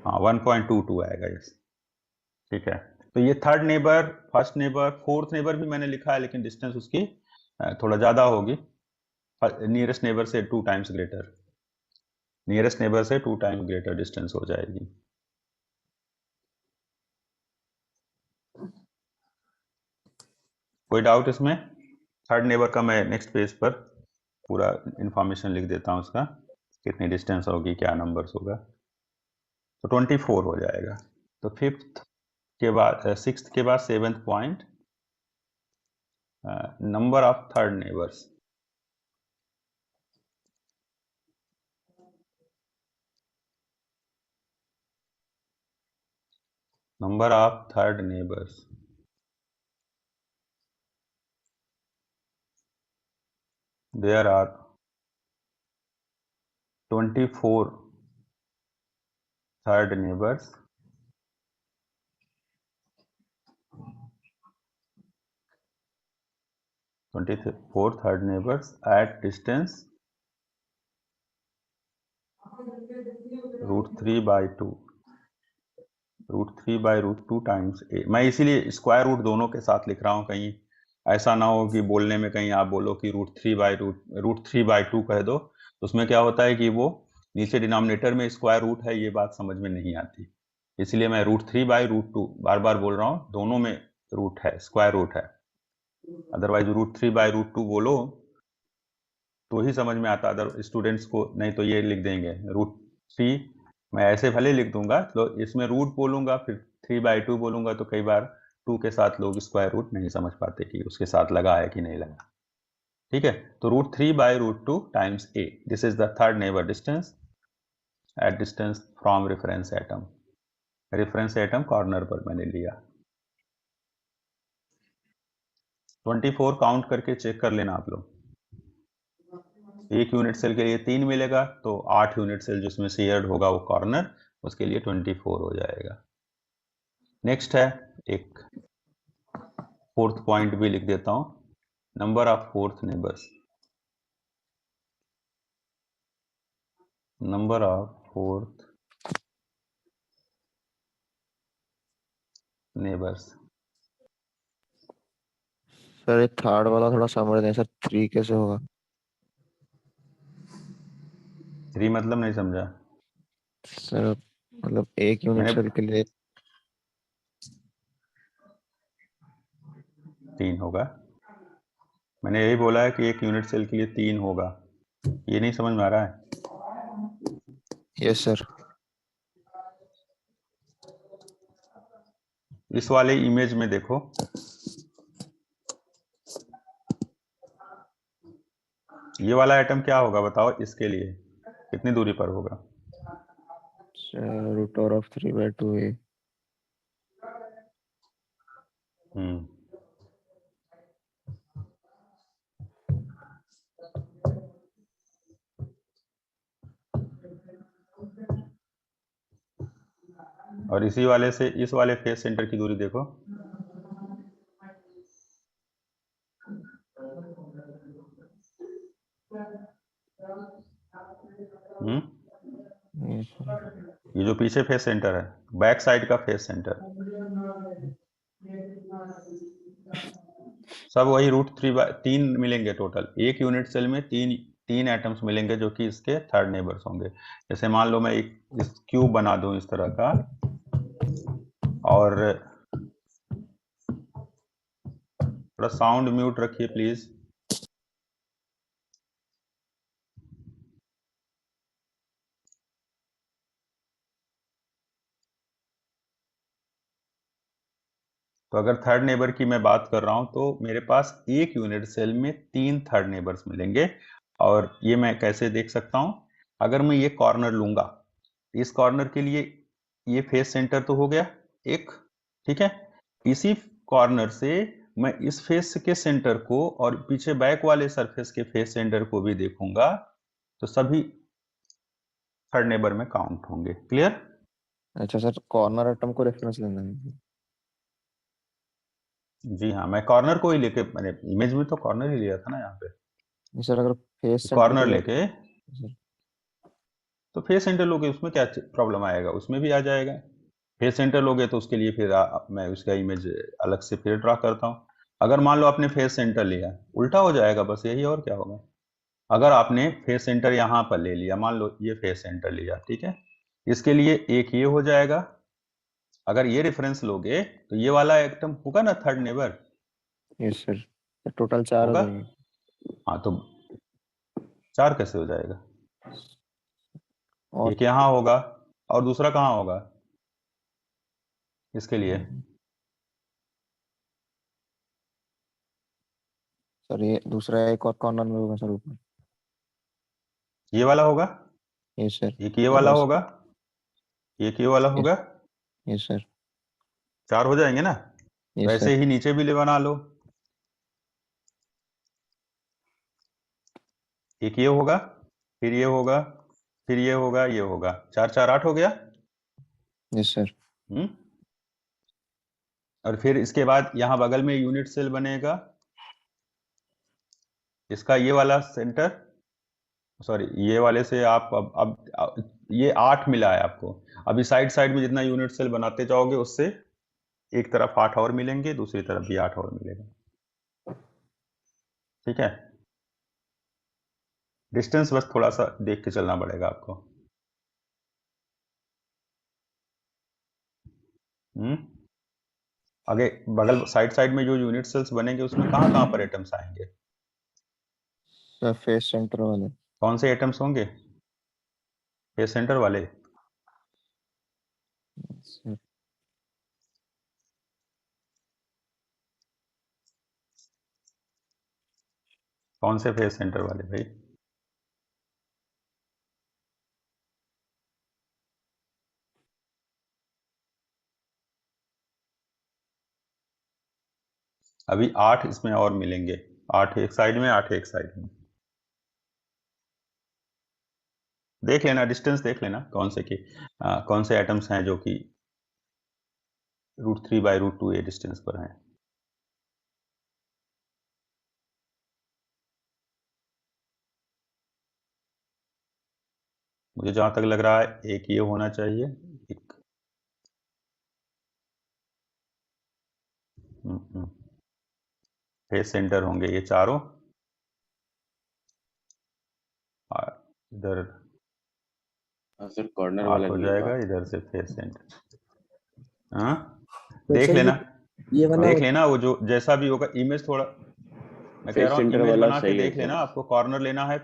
हाँ 1.22 आएगा यस, ठीक है। तो ये third neighbour, first neighbour, fourth neighbour भी मैंने लिखा है लेकिन डिस्टेंस उसकी थोड़ा ज्यादा होगी, नियरेस्ट नेबर से 2 टाइम्स ग्रेटर, नियरेस्ट नेबर से 2 टाइम्स ग्रेटर डिस्टेंस हो जाएगी। कोई डाउट इसमें? थर्ड नेबर का मैं नेक्स्ट पेज पर पूरा इंफॉर्मेशन लिख देता हूँ, उसका कितनी डिस्टेंस होगी, क्या नंबर्स होगा। तो 24 हो जाएगा। तो फिफ्थ के बाद, सिक्स्थ के बाद seventh point, number of third neighbors. Number of third neighbors. There are 24 third neighbors. Third neighbors at distance √3/2 √3/√2 times a। मैं इसीलिए स्क्वायर रूट दोनों के साथ लिख रहा हूँ, कहीं ऐसा ना हो कि बोलने में कहीं आप बोलो कि √3/2 कह दो, तो उसमें क्या होता है कि वो नीचे डिनोमिनेटर में स्क्वायर रूट है, ये बात समझ में नहीं आती। इसलिए मैं √3/√2 बार बार बोल रहा हूँ, दोनों में रूट है, स्क्वायर रूट है। अदरवाइज √3/√2 बोलो तो ही समझ में आता अदर स्टूडेंट्स को, नहीं तो ये लिख देंगे √3। मैं ऐसे भले लिख दूंगा, तो इसमें रूट बोलूंगा फिर 3/2 बोलूंगा, तो कई बार 2 के साथ लोग स्क्वायर रूट नहीं समझ पाते कि उसके साथ लगा है कि नहीं लगा। ठीक है, तो √3/√2 times a। This is the third neighbour distance at distance from reference atom. Reference atom corner पर मैंने लिया। 24 काउंट करके चेक कर लेना आप लोग। एक यूनिट सेल के लिए 3 मिलेगा, तो 8 यूनिट सेल जिसमें शेयर्ड होगा वो कॉर्नर, उसके लिए 24 हो जाएगा। नेक्स्ट है एक फोर्थ पॉइंट भी लिख देता हूं, number of fourth neighbours. Number of fourth neighbours. Sir ये थर्ड वाला थोड़ा समझ नहीं सर, 3 कैसे होगा? 3 मतलब नहीं समझा सर मतलब एक यूनिट मैंने। सेल के लिए 3 होगा, मैंने यही बोला है कि एक यूनिट सेल के लिए 3 होगा। ये नहीं समझ में आ रहा है? Yes sir. इस वाले इमेज में देखो, ये वाला आइटम क्या होगा बताओ, इसके लिए कितनी दूरी पर होगा? √3/2a। और इसी वाले से इस वाले फेस सेंटर की दूरी देखो, ये जो पीछे फेस सेंटर है, बैक साइड का फेस सेंटर, सब वही √3/3 मिलेंगे टोटल। एक यूनिट सेल में तीन एटम्स मिलेंगे जो कि इसके थर्ड नेबर्स होंगे। जैसे मान लो मैं एक इस क्यूब बना दूं इस तरह का, और थोड़ा साउंड म्यूट रखिए प्लीज। तो अगर थर्ड नेबर की मैं बात कर रहा हूं, तो मेरे पास एक यूनिट सेल में 3 थर्ड नेबर्स मिलेंगे। और ये मैं कैसे देख सकता हूं? अगर मैं ये कॉर्नर लूंगा, इस कॉर्नर के लिए ये फेस सेंटर तो हो गया एक, ठीक है। इसी कॉर्नर से मैं इस फेस के सेंटर को और पीछे बैक वाले सरफेस के फेस सेंटर को भी देखूंगा, तो सभी थर्ड नेबर में काउंट होंगे। क्लियर? अच्छा सर, कॉर्नर एटम को रेफरेंस लेना है। जी हाँ, मैं कॉर्नर को ही लेके, मैंने इमेज में तो कॉर्नर ही लिया था ना यहाँ पे। नहीं सर, अगर फेस सेंटर कॉर्नर को लेके सर, तो फेस सेंटर लोगे, उसमें क्या प्रॉब्लम आएगा? उसमें भी आ जाएगा। फेस सेंटर लोगे तो उसके लिए फिर मैं उसका इमेज अलग से फिर ड्रा करता हूँ। अगर मान लो आपने फेस सेंटर लिया, उल्टा हो जाएगा बस, यही और क्या होगा। अगर आपने फेस सेंटर यहाँ पर ले लिया, मान लो ये फेस सेंटर लिया, ठीक है, इसके लिए एक ये हो जाएगा। अगर ये रेफरेंस लोगे तो ये वाला एटम होगा ना third neighbour. Yes sir, total 4 हो होगा? जाएंगे। हाँ, तो 4 कैसे हो जाएगा? और एक यहाँ होगा और दूसरा कहाँ होगा इसके लिए? सर ये दूसरा एक और कॉर्नर में होगा सर, ऊपर। ये वाला होगा, यस सर। एक ये वाला होगा, एक ये वाला होगा। Yes sir. 4 हो जाएंगे ना? यस वैसे सर। ही नीचे भी ले बना लो, एक ये होगा, फिर ये होगा, फिर ये होगा, ये होगा। 4 4 8 हो गया। Yes sir. और फिर इसके बाद यहाँ बगल में यूनिट सेल बनेगा, इसका ये वाला सेंटर, सॉरी ये वाले से आप अब ये 8 मिला है आपको। अभी साइड साइड में जितना यूनिट सेल बनाते जाओगे उससे एक तरफ 8 और मिलेंगे, दूसरी तरफ भी 8 और मिलेगा। ठीक है, डिस्टेंस बस थोड़ा सा देख के चलना पड़ेगा आपको। आगे बगल साइड साइड में जो यूनिट सेल्स बनेंगे उसमें कहाँ कहाँ पर एटम्स आएंगे? फेस सेंटर वाले। कौन से एटम्स होंगे? फेस सेंटर वाले। सर कौन से फेस सेंटर वाले भाई? अभी 8 इसमें और मिलेंगे, 8 एक साइड में, 8 एक साइड में। देख लेना, डिस्टेंस देख लेना कौन से एटम्स हैं जो कि √3/√2 ये डिस्टेंस पर हैं। मुझे जहां तक लग रहा है एक ये होना चाहिए, एक फेस सेंटर होंगे ये चारों, और इधर सर कॉर्नर 8 वाला हो नहीं जाएगा, होगा। इधर से फेस सेंटर। हाँ तो देख सर लेना, ये वाला देख लेना, वो जो जैसा भी होगा इमेज थोड़ा, मैं कह फेस रहा हूँ सेंटर इमेज वाला बना के सही है देख क्या? लेना, आपको कॉर्नर लेना है।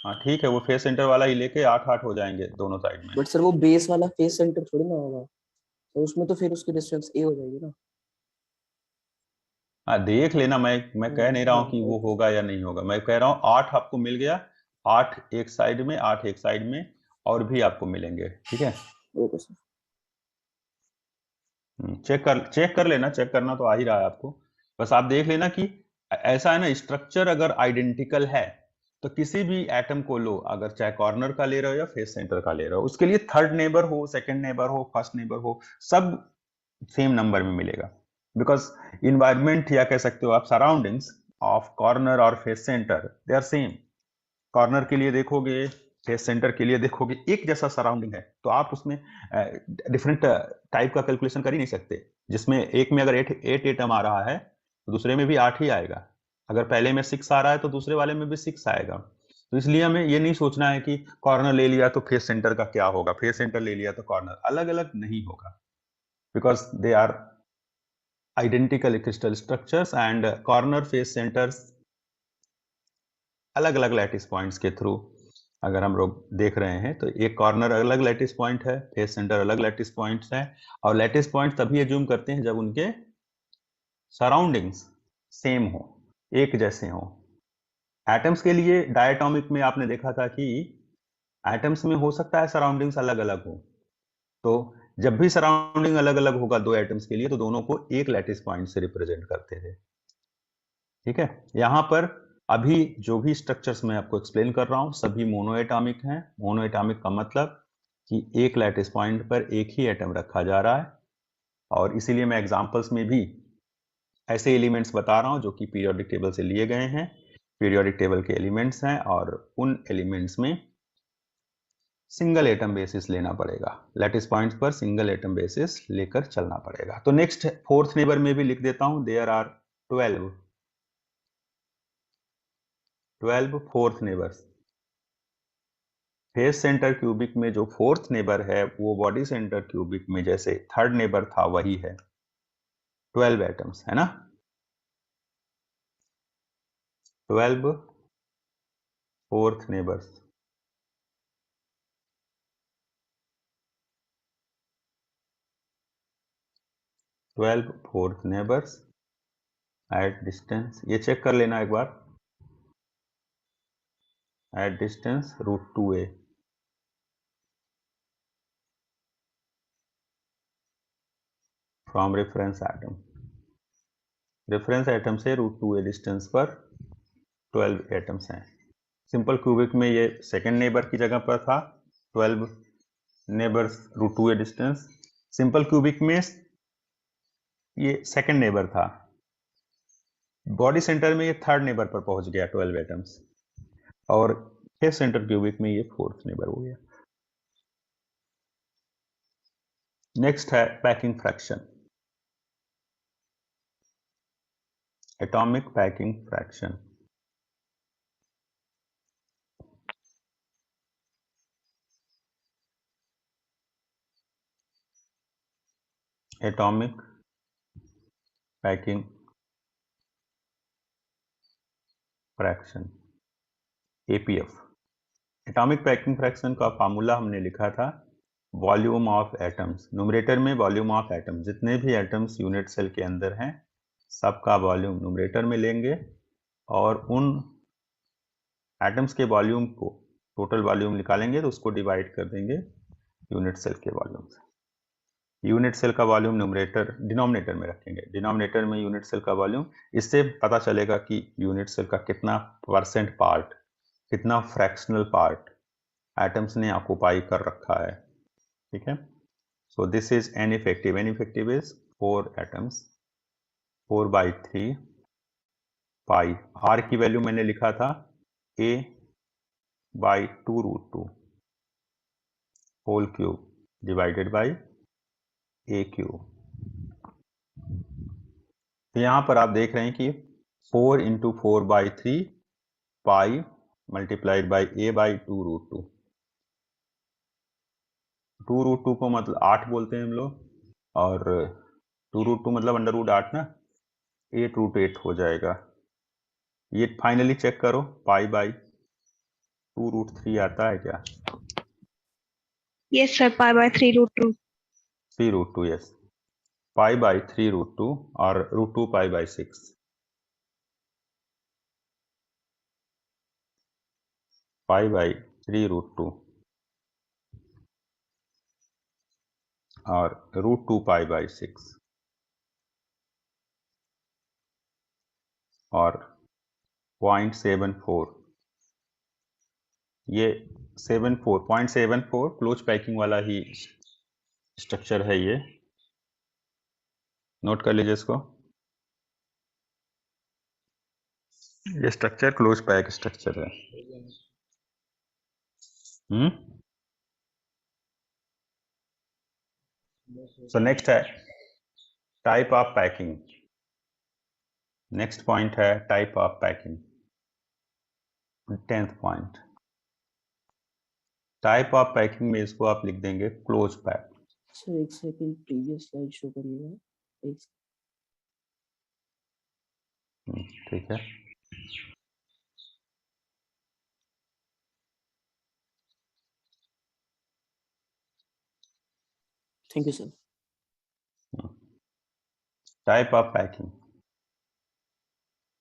हाँ ठीक है, वो फेस सेंटर वाला ही लेके 8-8 हो जाएंगे दोनों साइड में। बट सर वो बेस वाला फेस सेंटर थोड़ी ना होगा, तो उसमें तो फिर उसकी डिस्टेंस ए हो जाएगी ना। हाँ देख लेना, मैं कह नहीं रहा हूँ कि वो होगा या नहीं होगा, मैं कह रहा हूँ 8 आपको मिल गया, 8 एक साइड में, 8 एक साइड में, और भी आपको मिलेंगे। ठीक है, ओके सर। चेक कर लेना, चेक करना तो आ ही रहा है आपको, बस आप देख लेना कि ऐसा है ना, स्ट्रक्चर अगर आइडेंटिकल है तो किसी भी एटम को लो, अगर चाहे कॉर्नर का ले रहे हो या फेस सेंटर का ले रहे हो, उसके लिए थर्ड नेबर हो, सेकंड नेबर हो, फर्स्ट नेबर हो, सब सेम नंबर में मिलेगा। बिकॉज इन्वायरमेंट या कह सकते हो आप सराउंडिंग्स ऑफ कॉर्नर और face centre they are same. Corner के लिए देखोगे, फेस सेंटर के लिए देखोगे, एक जैसा सराउंडिंग है, तो आप उसमें डिफरेंट टाइप का कैलकुलेशन कर ही नहीं सकते। जिसमें एक में अगर 8 एटम आ रहा है तो दूसरे में भी 8 ही आएगा, अगर पहले में 6 आ रहा है तो दूसरे वाले में भी 6 आएगा। तो इसलिए हमें ये नहीं सोचना है कि कॉर्नर ले लिया तो फेस सेंटर का क्या होगा, फेस सेंटर ले लिया तो कॉर्नर, अलग अलग नहीं होगा, because they are identical crystal structures and corner face centres अलग अलग लैटिस पॉइंट्स के थ्रू अगर हम लोग देख रहे हैं, तो एक कॉर्नर अलग लैटिस पॉइंट है, फेस सेंटर अलग लैटिस पॉइंट्स है, और लैटिस पॉइंट तभी एज्यूम करते हैं जब उनके सराउंडिंग्स सेम हो, एक जैसे हो। एटम्स के लिए डायटोमिक में आपने देखा था कि एटम्स में हो सकता है सराउंडिंग्स अलग अलग हो, तो जब भी सराउंडिंग अलग अलग होगा दो एटम्स के लिए, तो दोनों को एक लैटिस पॉइंट से रिप्रेजेंट करते थे। ठीक है, यहां पर अभी जो भी स्ट्रक्चर्स मैं आपको एक्सप्लेन कर रहा हूं सभी मोनोएटॉमिक हैं। मोनोएटॉमिक का मतलब कि एक लैटिस पॉइंट पर एक ही एटम रखा जा रहा है, और इसीलिए मैं एग्जांपल्स में भी ऐसे एलिमेंट्स बता रहा हूं जो कि पीरियोडिक टेबल से लिए गए हैं, पीरियोडिक टेबल के एलिमेंट्स हैं, और उन एलिमेंट्स में सिंगल एटम बेसिस लेना पड़ेगा, लैटिस पॉइंट्स पर सिंगल एटम बेसिस लेकर चलना पड़ेगा। तो नेक्स्ट फोर्थ नेबर में भी लिख देता हूं, there are 12 fourth neighbours. Face centre cubic में जो फोर्थ नेबर है वो बॉडी सेंटर क्यूबिक में जैसे थर्ड नेबर था वही है, 12 एटम्स है ना, 12 fourth neighbours. Fourth neighbours at distance, ये चेक कर लेना एक बार, at distance √2a from reference atom. Reference atom से √2a डिस्टेंस पर 12 एटम्स हैं। सिंपल क्यूबिक में ये सेकेंड नेबर की जगह पर था, 12 neighbours √2a distance. Simple cubic में ये सेकेंड नेबर था, बॉडी सेंटर में ये थर्ड नेबर पर पहुंच गया 12 एटम्स, और फेस सेंटर क्यूबिक में ये फोर्थ नेबर हो गया। नेक्स्ट है packing fraction, atomic packing fraction. Atomic packing fraction, APF. Atomic packing fraction का फार्मूला हमने लिखा था वॉल्यूम ऑफ एटम्स। न्यूमरेटर में वॉल्यूम ऑफ एटम्स, जितने भी एटम्स यूनिट सेल के अंदर हैं सबका वॉल्यूम न्यूमरेटर में लेंगे और उन एटम्स के वॉल्यूम को टोटल वॉल्यूम निकालेंगे तो उसको डिवाइड कर देंगे यूनिट सेल के वॉल्यूम से। यूनिट सेल का वॉल्यूम न्यूमरेटर डिनोमिनेटर में रखेंगे, डिनोमिनेटर में यूनिट सेल का वॉल्यूम। इससे पता चलेगा कि यूनिट सेल का कितना परसेंट पार्ट, कितना फ्रैक्शनल पार्ट एटम्स ने ऑक्युपाई कर रखा है। ठीक है, so this is N effective. N effective is 4 atoms, 4/3 pi. R की वैल्यू मैंने लिखा था a/2√2 whole cube divided by a cube. तो यहां पर आप देख रहे हैं कि 4 × 4/3 पाई मल्टीप्लाइड बाई a/2√2। 2√2 को मतलब 8 बोलते हैं हम लोग, और 2√2 मतलब √8 ना, 8√8 हो जाएगा। ये फाइनली चेक करो, π/2√3 आता है क्या? Yes, sir. π/3√2. 3√2, यस, π/3√2 और √2 π/6। π/3√2 और √2 π/6 और 0.74। ये 0.74 क्लोज पैकिंग वाला ही स्ट्रक्चर है। ये नोट कर लीजिए इसको। ये स्ट्रक्चर क्लोज पैक स्ट्रक्चर है। सो नेक्स्ट है type of packing. Next point है type of packing, 10th point. Type of packing में इसको आप लिख देंगे क्लोज पैक। सर एक सेकंड प्रीवियस स्लाइड शो करिएगा। एक ठीक है, thank you sir. Type of packing,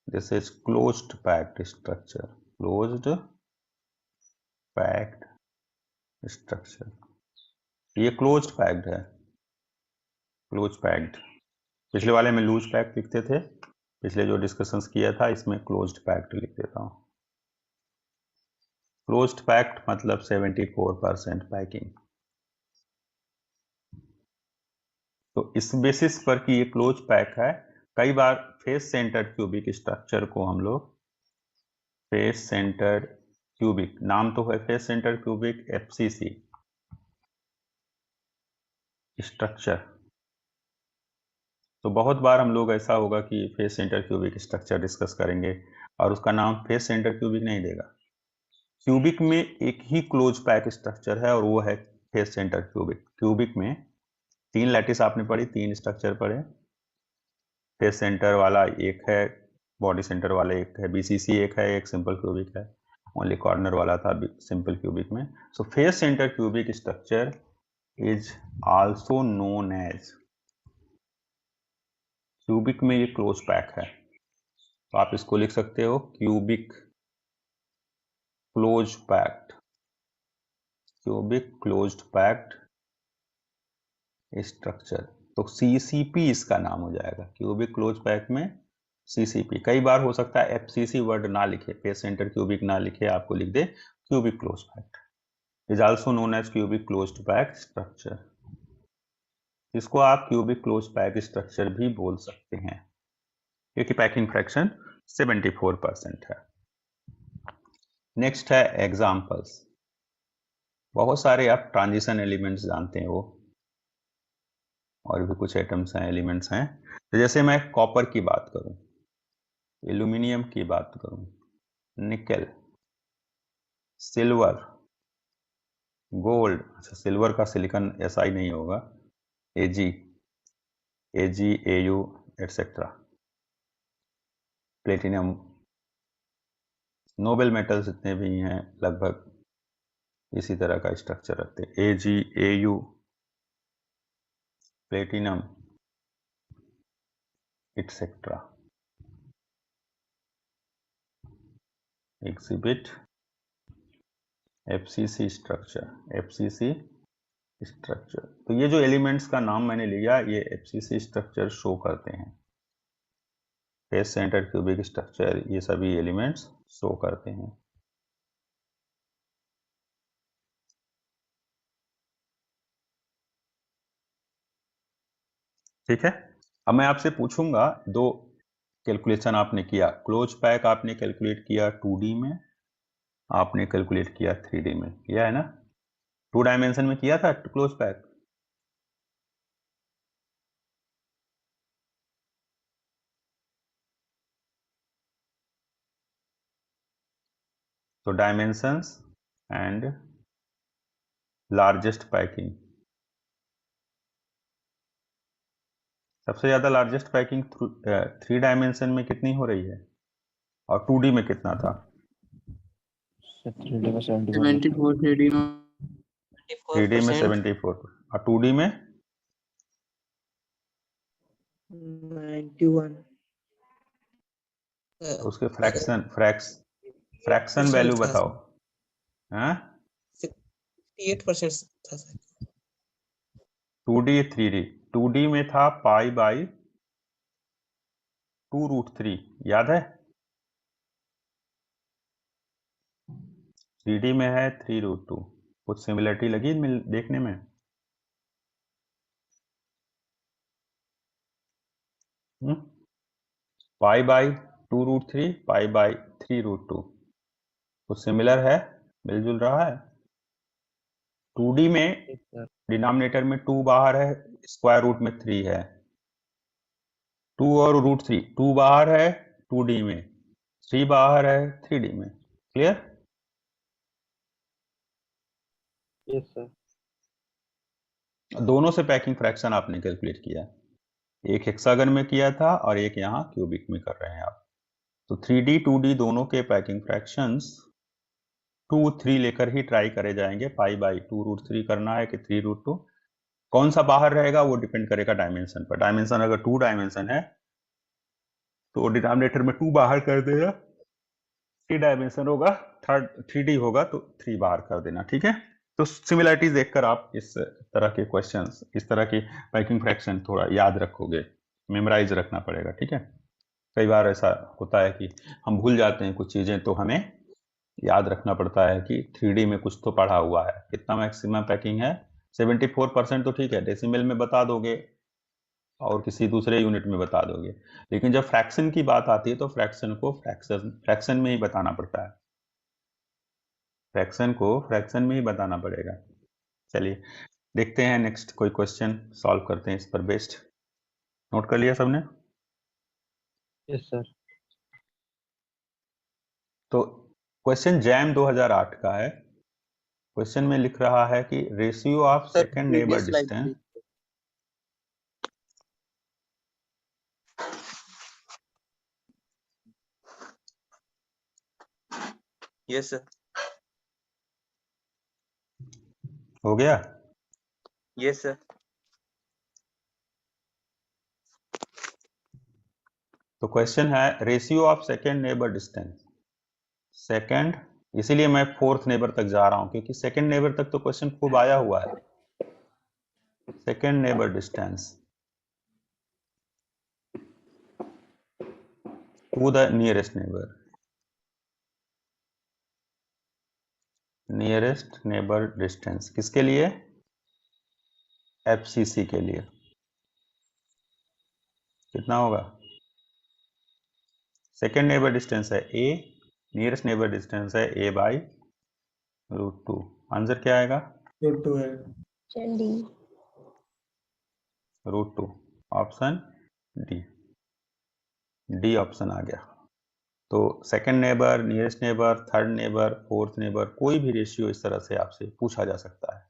this is closed packed structure. Closed packed structure, ये क्लोज्ड पैक्ड है। क्लोज पैक्ड, पिछले वाले में लूज पैक्ड लिखते थे, पिछले जो डिस्कशंस किया था इसमें क्लोज्ड पैक्ड लिख देता हूं। क्लोज्ड पैक्ड मतलब 74% पैकिंग। तो इस बेसिस पर कि ये क्लोज पैक है, कई बार फेस सेंटर्ड क्यूबिक स्ट्रक्चर को हम लोग फेस सेंटर्ड क्यूबिक, नाम तो है face centred cubic FCC structure. तो बहुत बार हम लोग ऐसा होगा कि face centre cubic structure discuss करेंगे और उसका नाम फेस सेंटर क्यूबिक नहीं देगा। क्यूबिक में एक ही क्लोज पैक स्ट्रक्चर है और वो है फेस सेंटर क्यूबिक। क्यूबिक में 3 लैटिस आपने पढ़ी, 3 स्ट्रक्चर पढ़े। फेस सेंटर वाला एक है, बॉडी सेंटर वाला एक है, BCC एक है, एक सिंपल क्यूबिक है, ओनली कॉर्नर वाला था सिंपल क्यूबिक में। So face centre cubic structure is also known as, cubic में ये क्लोज पैक है तो आप इसको लिख सकते हो cubic close packed, cubic closed packed structure. तो CCP इसका नाम हो जाएगा, क्यूबिक क्लोज पैक में CCP। कई बार हो सकता है FCC वर्ड ना लिखे, फेस सेंटर क्यूबिक ना लिखे, आपको लिख दे cubic close packed, is also known as cubic closed pack structure. इसको आप क्यूबिक क्लोज पैक स्ट्रक्चर भी बोल सकते हैं क्योंकि पैकिंग फ्रैक्शन 74% है। नेक्स्ट है एग्जाम्पल्स। बहुत सारे आप ट्रांजिशन एलिमेंट्स जानते हैं, वो और भी कुछ एटम्स हैं, एलिमेंट्स हैं। तो जैसे मैं कॉपर की बात करूं, एल्यूमिनियम की बात करूं, निकेल, सिल्वर, गोल्ड, अच्छा सिल्वर का सिलिकॉन SI नहीं होगा, AG, AU etcetera, platinum, Nobel metals जितने भी हैं लगभग इसी तरह का स्ट्रक्चर रखते हैं, AG, AU, platinum etcetera. Exhibit FCC structure. तो ये जो एलिमेंट्स का नाम मैंने लिया, ये FCC स्ट्रक्चर शो करते हैं, फेस सेंटर क्यूबिक स्ट्रक्चर, ये सभी एलिमेंट्स शो करते हैं। ठीक है, अब मैं आपसे पूछूंगा, दो कैलकुलेशन आपने किया, क्लोज पैक आपने कैलकुलेट किया 2D में, आपने कैलकुलेट किया 3D में, किया है ना? 2 डायमेंशन में किया था क्लोज पैक। तो डायमेंशंस एंड लार्जेस्ट पैकिंग, सबसे ज्यादा लार्जेस्ट पैकिंग 3 डायमेंशन में कितनी हो रही है और 2D में कितना था? 3D में 74 74 3D में 3D में 74 और 2D में 91 उसके फ्रैक्शन वैल्यू बताओ। हाँ, 68% था सर। 2D 3D, 2D में था π/2√3, याद है? 3D में है 3√2, कुछ सिमिलरिटी लगी देखने में? π/2√3, π/3√2, कुछ सिमिलर है, मिलजुल रहा है? 2D में डिनोमिनेटर में 2 बाहर है, स्क्वायर रूट में 3 है, 2 और √3, 2 बाहर है 2D में, 3 बाहर है 3D में। क्लियर? Yes sir. दोनों से पैकिंग फ्रैक्शन आपने कैलकुलेट किया, एक हेक्सागन में किया था और एक यहाँ क्यूबिक में कर रहे हैं आप। तो 3D 2D दोनों के पैकिंग फ्रैक्शंस 2 3 लेकर ही ट्राई करे जाएंगे, π/2√3 करना है कि 3√2, कौन सा बाहर रहेगा वो डिपेंड करेगा डायमेंशन पर। डायमेंशन अगर 2 डायमेंशन है तो डिनोमिनेटर में 2 बाहर कर देना, 3 डायमेंशन होगा, 3D होगा तो 3 बाहर कर देना। ठीक है, तो सिमिलरिटीज देखकर आप इस तरह के क्वेश्चंस, इस तरह की पैकिंग फ्रैक्शन थोड़ा याद रखोगे, मेमोराइज रखना पड़ेगा। ठीक है, कई बार ऐसा होता है कि हम भूल जाते हैं कुछ चीजें, तो हमें याद रखना पड़ता है कि 3D में कुछ तो पढ़ा हुआ है। कितना मैक्सिमम पैकिंग है? 74% तो ठीक है, डेसिमल में बता दोगे और किसी दूसरे यूनिट में बता दोगे, लेकिन जब फ्रैक्शन की बात आती है तो फ्रैक्शन को फ्रैक्शन में ही बताना पड़ता है, फ्रैक्शन को फ्रैक्शन में ही बताना पड़ेगा। चलिए देखते हैं नेक्स्ट कोई क्वेश्चन सॉल्व करते हैं इस पर बेस्ड। नोट कर लिया सबने? Yes sir. तो क्वेश्चन जैम 2008 का है। क्वेश्चन में लिख रहा है कि ratio of second neighbour distance, yes sir. हो गया? Yes sir. तो क्वेश्चन है ratio of second neighbour distance, second, इसीलिए मैं 4th नेबर तक जा रहा हूं क्योंकि सेकंड नेबर तक तो क्वेश्चन खूब आया हुआ है। Second neighbour distance to the nearest neighbour, nearest neighbour distance किसके लिए? FCC के लिए। कितना होगा? सेकेंड नेबर डिस्टेंस है A, नियरेस्ट नेबर डिस्टेंस है A/√2। आंसर क्या आएगा? √2 है। चलिए √2 ऑप्शन डी ऑप्शन आ गया। तो second neighbour, nearest neighbour, third neighbour, fourth neighbour, कोई भी रेशियो इस तरह से आपसे पूछा जा सकता है।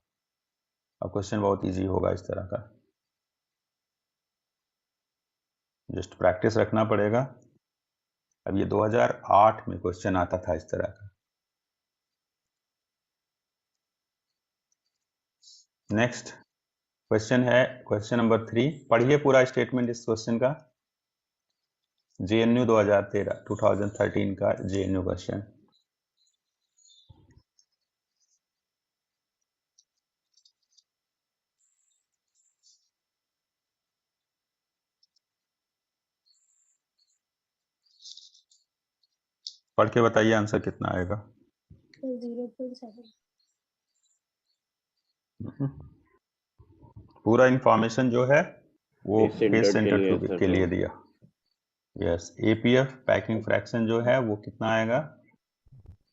अब क्वेश्चन बहुत इजी होगा इस तरह का, जस्ट प्रैक्टिस रखना पड़ेगा। अब ये 2008 में क्वेश्चन आता था इस तरह का। नेक्स्ट क्वेश्चन है क्वेश्चन नंबर 3। पढ़िए पूरा स्टेटमेंट इस क्वेश्चन का। JNU 2013 का JNU क्वेश्चन। पढ़ के बताइए आंसर कितना आएगा। 0.7। पूरा इंफॉर्मेशन जो है वो Face फेस centered सेंटर के लिए क्यूबिक sir, के लिए तो- दिया। यस, APF पैकिंग फ्रैक्शन जो है वो कितना आएगा,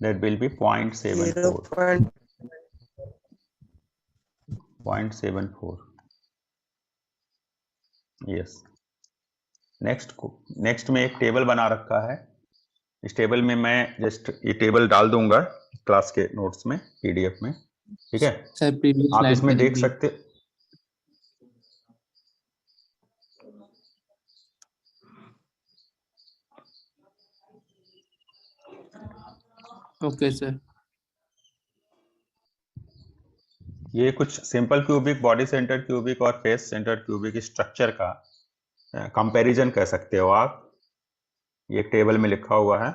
that will be 0.74। 0.74। Yes. Next में एक टेबल बना रखा है। इस टेबल में मैं जस्ट ये टेबल डाल दूंगा क्लास के नोट्स में, PDF में, ठीक है। सर प्रीवियस आप स्लाइड इसमें पे देख लिख दी। सकते, ओके सर। ये कुछ simple cubic, body centre cubic और फेस सेंटर क्यूबिक स्ट्रक्चर का कंपैरिजन कर सकते हो आप। ये टेबल में लिखा हुआ है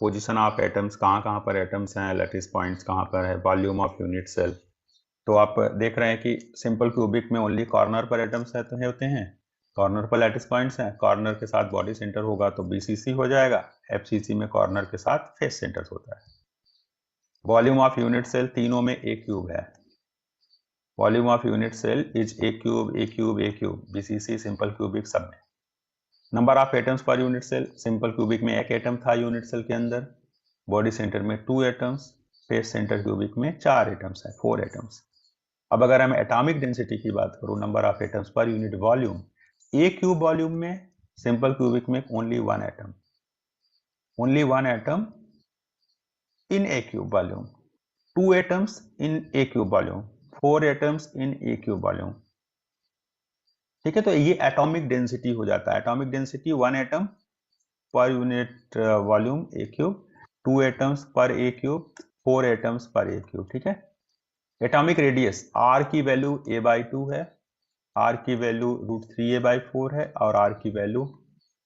पोजीशन ऑफ एटम्स, कहाँ पर एटम्स हैं, लैटिस पॉइंट्स कहाँ पर है, वॉल्यूम ऑफ यूनिट सेल। तो आप देख रहे हैं कि सिंपल क्यूबिक में ओनली कॉर्नर पर एटम्स होते हैं, कॉर्नर पर लैटिस पॉइंट्स हैं, कॉर्नर के साथ बॉडी सेंटर होगा तो BCC हो जाएगा, FCC में कॉर्नर के साथ फेस सेंटर होता है। वॉल्यूम ऑफ यूनिट सेल तीनों में A क्यूब है। Volume of unit cell is A cube, A cube, A cube, BCC, simple cubic सब में। Number of atoms per unit cell, simple cubic में 1 एटम था unit cell के अंदर, body centre में 2 एटम्स, फेस सेंटर क्यूबिक में 4 atoms है, 4 atoms. अब अगर हम एटॉमिक डेंसिटी की बात करूं, number of atoms per unit volume, A cube volume में, सिंपल क्यूबिक में only 1 atom, only 1 atom in A cube volume, 2 atoms in A cube volume, 4 atoms in A cube volume. ठीक है, तो ये atomic density हो जाता है। Atomic density 1 atom per unit volume A cube, 2 atoms पर A cube, 4 atoms पर A cube. ठीक है। एटॉमिक रेडियस R की वैल्यू A/2 है, R की वैल्यू √3A/4 है और R की वैल्यू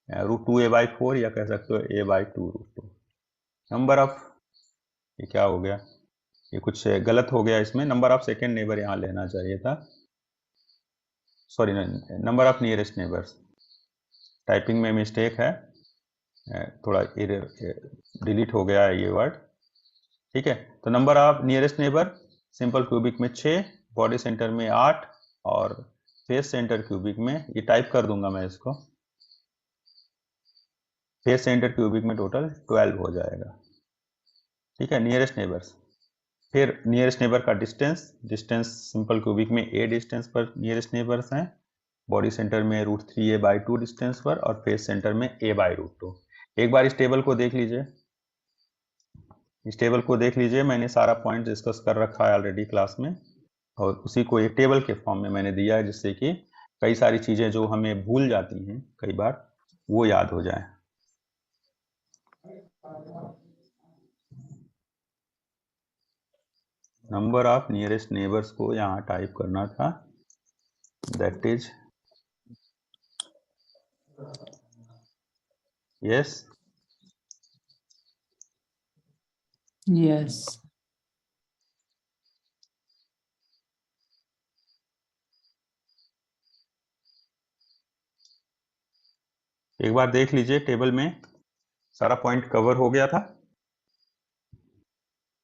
√2A/4 या कह सकते हो A/2 √2। नंबर ऑफ, ये क्या हो गया, ये कुछ गलत हो गया इसमें, नंबर ऑफ सेकेंड नेबर यहाँ लेना चाहिए था, sorry, number of nearest neighbours, typing में मिस्टेक है, थोड़ा डिलीट हो गया है ये वर्ड। ठीक है, तो number of nearest neighbour simple cubic में 6, बॉडी सेंटर में 8 और फेस सेंटर क्यूबिक में, ये टाइप कर दूंगा मैं इसको, फेस सेंटर क्यूबिक में टोटल 12 हो जाएगा। ठीक है, नियरेस्ट नेबर्स। फिर नियरेस्ट नेबर का डिस्टेंस सिंपल क्यूबिक में A डिस्टेंस पर नियरेस्ट नेबर्स हैं, बॉडी सेंटर में √3A/2 डिस्टेंस पर और फेस सेंटर में A/√2। एक बार इस टेबल को देख लीजिए, इस टेबल को देख लीजिए, मैंने सारा पॉइंट डिस्कस कर रखा है ऑलरेडी क्लास में और उसी को एक टेबल के फॉर्म में मैंने दिया है, जिससे कि कई सारी चीजें जो हमें भूल जाती हैं कई बार वो याद हो जाए। नंबर ऑफ नियरेस्ट नेबर्स को यहाँ टाइप करना था, दैट इज, यस, यस एक बार देख लीजिए टेबल में सारा पॉइंट कवर हो गया था।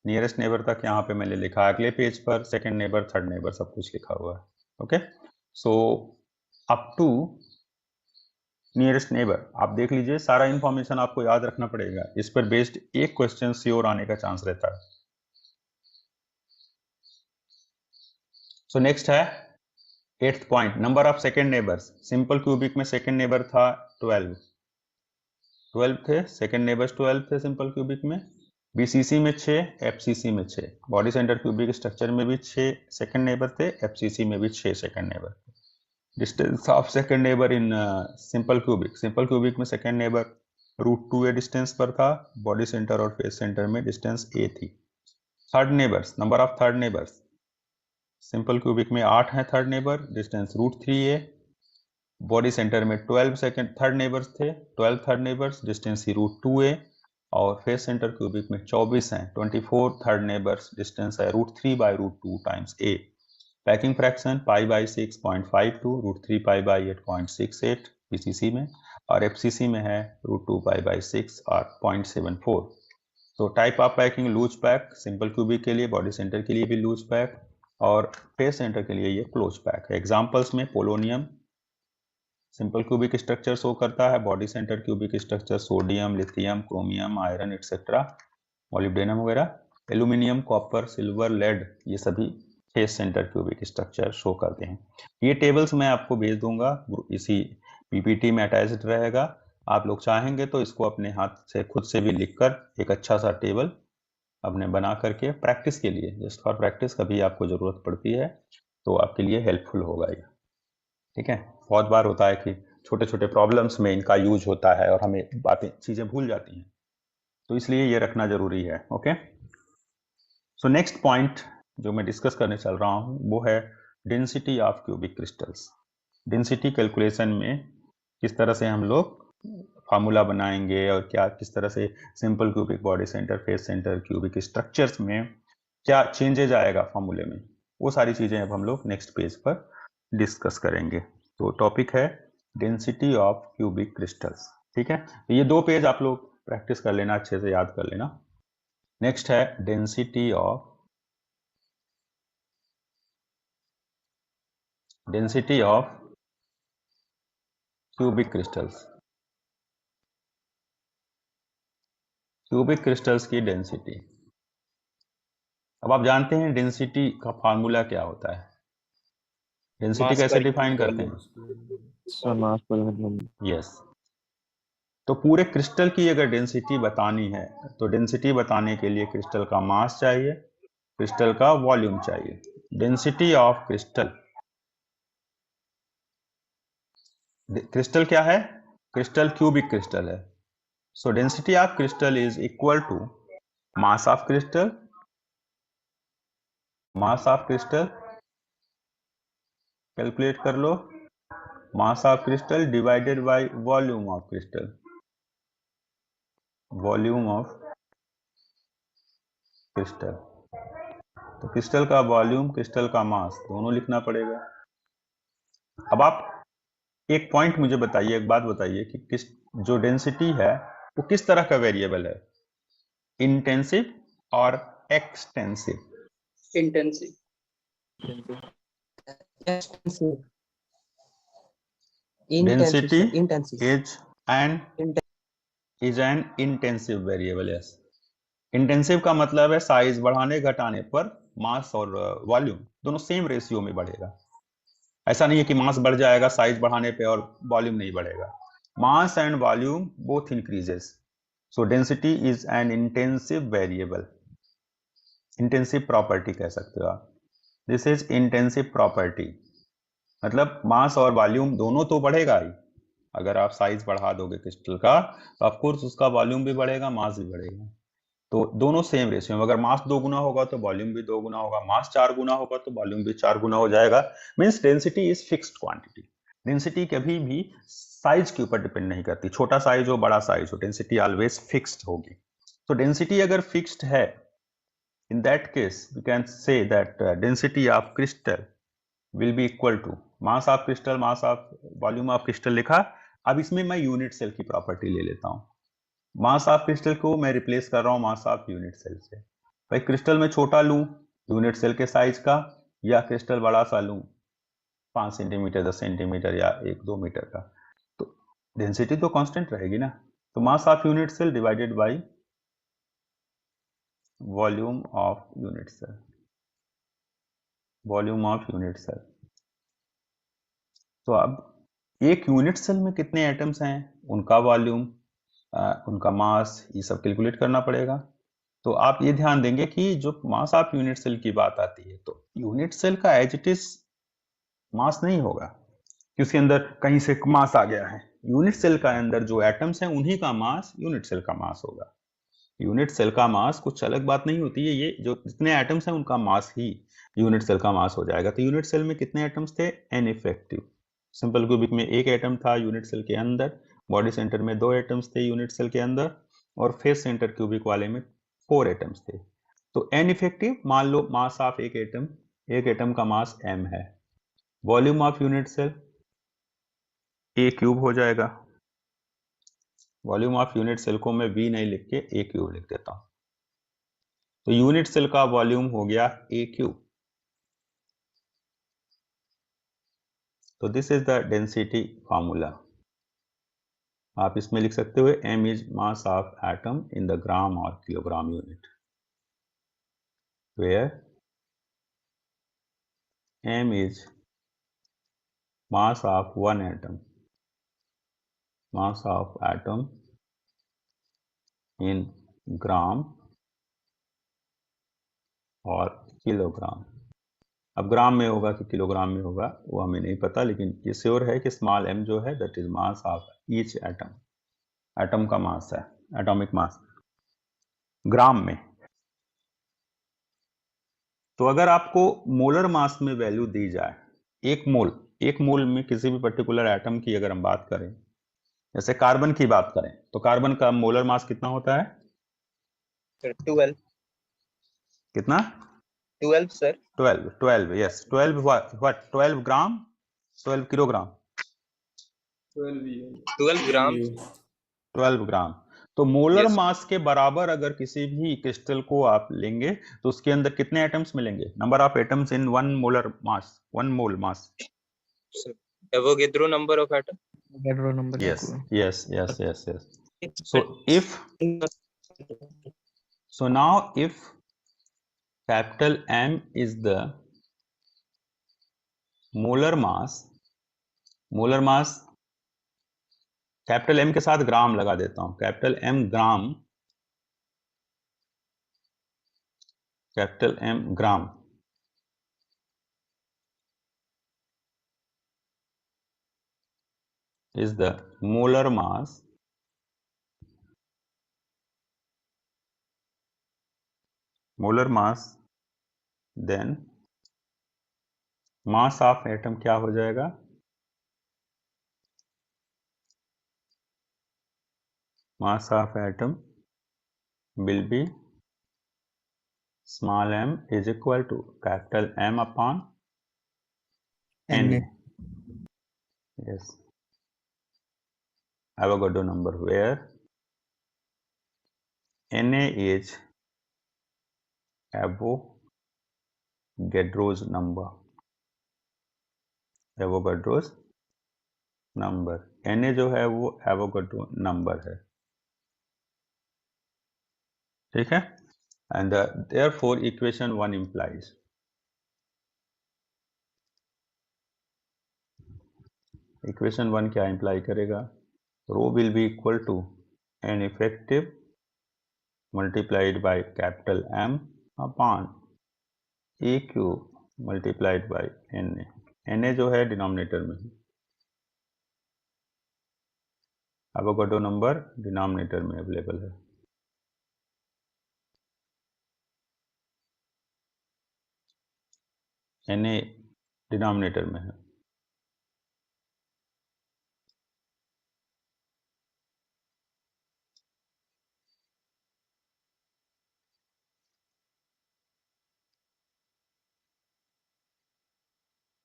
नियरेस्ट नेबर तक यहाँ पे मैंने लिखा, अगले पेज पर सेकंड नेबर, थर्ड नेबर सब कुछ लिखा हुआ है। Okay, so up to nearest neighbour आप देख लीजिए, सारा इंफॉर्मेशन आपको याद रखना पड़ेगा, इस पर बेस्ड एक क्वेश्चन श्योर आने का चांस रहता है। सो नेक्स्ट है 8th point, number of second neighbours. Simple cubic में सेकेंड नेबर था 12 थे, सेकेंड नेबर्स 12 थे सिंपल क्यूबिक में। बीसीसी में 6, एफसीसी में 6। बॉडी सेंटर क्यूबिक स्ट्रक्चर में भी 6 सेकेंड नेबर थे, एफसीसी में भी 6 सेकेंड नेबर थे। Distance of second neighbour in simple cubic में सेकेंड नेबर √2a डिस्टेंस पर था, बॉडी सेंटर और फेस सेंटर में डिस्टेंस a थी। Third neighbours, number of third neighbours. Simple cubic में 8 हैं third neighbour, distance √3a। Body centre में 12 second third neighbours थे, 12 थर्ड नेबर्स, डिस्टेंस ही √2a। और फेस सेंटर क्यूबिक में 24 हैं, 24 थर्ड नेबर्स, डिस्टेंस है √3/√2 times a। Packing fraction π/6.52, √3π/8 0.68 BCC में, और एफसीसी में है √2π/6 और 0.74। तो type of packing loose pack, simple cubic के लिए, बॉडी सेंटर के लिए भी लूज पैक, और फेस सेंटर के लिए ये क्लोज पैक है। एग्जांपल्स में polonium simple cubic structure show करता है, body centre cubic structure sodium, lithium, chromium, iron etcetera, molybdenum वगैरह। एल्यूमिनियम, कॉपर, सिल्वर, लेड, ये सभी face centre cubic structure show करते हैं। ये टेबल्स मैं आपको भेज दूंगा, इसी पीपीटी में अटैच्ड रहेगा। आप लोग चाहेंगे तो इसको अपने हाथ से खुद से भी लिखकर एक अच्छा सा टेबल अपने बना करके प्रैक्टिस के लिए, जस्ट फॉर प्रैक्टिस, कभी आपको जरूरत पड़ती है तो आपके लिए हेल्पफुल होगा ये। ठीक है, बहुत बार होता है कि छोटे छोटे प्रॉब्लम्स में इनका यूज होता है और हमें चीजें भूल जाती हैं, तो इसलिए ये रखना जरूरी है। ओके, सो नेक्स्ट पॉइंट जो मैं डिस्कस करने चल रहा हूं वो है density of cubic crystals. Density calculation में किस तरह से हम लोग फार्मूला बनाएंगे और क्या किस तरह से simple cubic, body centre, face centre cubic structures में क्या चेंजेज आएगा फार्मूले में, वो सारी चीजें अब हम लोग नेक्स्ट पेज पर डिस्कस करेंगे। तो टॉपिक है डेंसिटी ऑफ क्यूबिक क्रिस्टल्स। ठीक है, तो ये 2 पेज आप लोग प्रैक्टिस कर लेना, अच्छे से याद कर लेना। नेक्स्ट है density of cubic crystals. Cubic crystals की डेंसिटी। अब आप जानते हैं डेंसिटी का फार्मूला क्या होता है, डेंसिटी कैसे डिफाइन करते हैं? मास पर यूनिट। यस, तो पूरे क्रिस्टल की अगर डेंसिटी बतानी है तो डेंसिटी बताने के लिए क्रिस्टल का मास चाहिए, क्रिस्टल का वॉल्यूम चाहिए। डेंसिटी ऑफ क्रिस्टल, क्रिस्टल क्या है? क्रिस्टल क्यूबिक क्रिस्टल है। So density of crystal is equal to mass of crystal, calculate कर लो, mass of crystal divided by volume of crystal, तो क्रिस्टल का वॉल्यूम, क्रिस्टल का मास, दोनों लिखना पड़ेगा। अब आप एक पॉइंट मुझे बताइए, एक बात बताइए कि किस जो डेंसिटी है वो किस तरह का वेरिएबल है, इंटेंसिव और extensive? Intensive. Density intensive. Is an intensive variable. Yes, intensive का मतलब है साइज बढ़ाने घटाने पर मास और वॉल्यूम दोनों सेम रेशियो में बढ़ेगा। ऐसा नहीं है कि मास बढ़ जाएगा साइज बढ़ाने पे और वॉल्यूम नहीं बढ़ेगा। Mass and volume both increases. So density is an intensive variable, intensive property कह सकते हो आप। दिस इज इंटेंसिव प्रॉपर्टी, मतलब मास और वॉल्यूम दोनों तो बढ़ेगा ही। अगर आप साइज बढ़ा दोगे क्रिस्टल का तो ऑफकोर्स उसका वॉल्यूम भी बढ़ेगा, मास भी बढ़ेगा। तो दोनों सेम रेशियो में, अगर मास 2 गुना होगा तो वॉल्यूम भी 2 गुना होगा, मास 4 गुना होगा तो वॉल्यूम भी 4 गुना हो जाएगा। Means density is fixed quantity. Density कभी भी साइज के ऊपर डिपेंड नहीं करती, छोटा साइज हो बड़ा साइज हो, डेंसिटी ऑलवेज फिक्स्ड होगी। तो डेंसिटी अगर फिक्स्ड है, in that case we can say that density of crystal will be equal to mass of crystal, mass of volume of crystal लिखा। अब इसमें मैं यूनिट सेल की प्रॉपर्टी ले लेता हूं। मास ऑफ क्रिस्टल को मैं रिप्लेस कर रहा हूं मास ऑफ यूनिट सेल से। भाई क्रिस्टल में छोटा लूं यूनिट सेल के साइज का, या क्रिस्टल बड़ा सा लूं 5 सेंटीमीटर, 10 सेंटीमीटर या 1-2 मीटर का, तो डेंसिटी तो कांस्टेंट रहेगी ना। तो mass of unit cell divided by volume of unit cell, तो अब एक यूनिट सेल में कितने एटम्स हैं, उनका वॉल्यूम, उनका मास, ये सब कैलकुलेट करना पड़ेगा। तो आप ये ध्यान देंगे कि जो मास ऑफ यूनिट सेल की बात आती है तो यूनिट सेल का एज इट इज मास नहीं होगा कि उसके अंदर कहीं से मास आ गया है। यूनिट सेल का अंदर जो एटम्स हैं उन्हीं का मास यूनिट सेल का मास होगा। यूनिट सेल का मास कुछ अलग बात नहीं होती है, ये जो जितने एटम्स हैं उनका मास ही यूनिट सेल का मास हो जाएगा। तो यूनिट सेल में कितने एटम्स थे, एन इफेक्टिव। सिंपल क्यूबिक में एक एटम था यूनिट सेल के अंदर, बॉडी सेंटर में 2 एटम्स थे यूनिट सेल के अंदर, और फेस सेंटर क्यूबिक वाले में 4 एटम्स थे। तो एन इफेक्टिव, मान लो मास ऑफ एक एटम का मास m है। Volume of unit cell A cube हो जाएगा। वॉल्यूम ऑफ यूनिट सेल को मैं v नहीं लिख के ए क्यूब लिख देता हूं। तो यूनिट सेल का वॉल्यूम हो गया ए क्यूब। तो this is the density formula. आप इसमें लिख सकते हो m is mass of atom in the gram और kilogram unit, where m is mass of one atom, mass of atom in gram और किलोग्राम। अब ग्राम में होगा कि किलोग्राम में होगा वो हमें नहीं पता, लेकिन ये श्योर है कि स्मॉल m जो है that is mass of each atom. Atom का मास है, एटॉमिक मास ग्राम में। तो अगर आपको मोलर मास में वैल्यू दी जाए, एक मोल में किसी भी पर्टिकुलर एटम की अगर हम बात करें, जैसे कार्बन की बात करें, तो कार्बन का मोलर मास कितना होता है, सर 12 कितना, 12 sir 12 yes 12 what 12 gram, 12 kilogram, 12 ग्राम 12 ग्राम। तो मोलर Yes. मास के बराबर अगर किसी भी क्रिस्टल को आप लेंगे तो उसके अंदर कितने एटम्स मिलेंगे, number of atoms in one molar mass, one mole mass. sir. Avogadro number of atom. Avogadro number yes equal. yes so now if capital M is the molar mass capital M के साथ ग्राम लगा देता हूं, capital M gram, capital M gram is the molar mass then mass of atom क्या हो जाएगा, mass of atom will be small m is equal to capital M upon Na. Yes, Avogadro number, where Na is Avogadro's number. Avogadro's number, Na जो है वो Avogadro number है, ठीक है। And therefore equation 1 implies equation 1 क्या imply करेगा, rho will be equal to N effective multiplied by capital M upon A cube multiplied by Na. Na जो है डिनोमिनेटर में, Avogadro नंबर डिनोमिनेटर में अवेलेबल है। Na डिनोमिनेटर में है।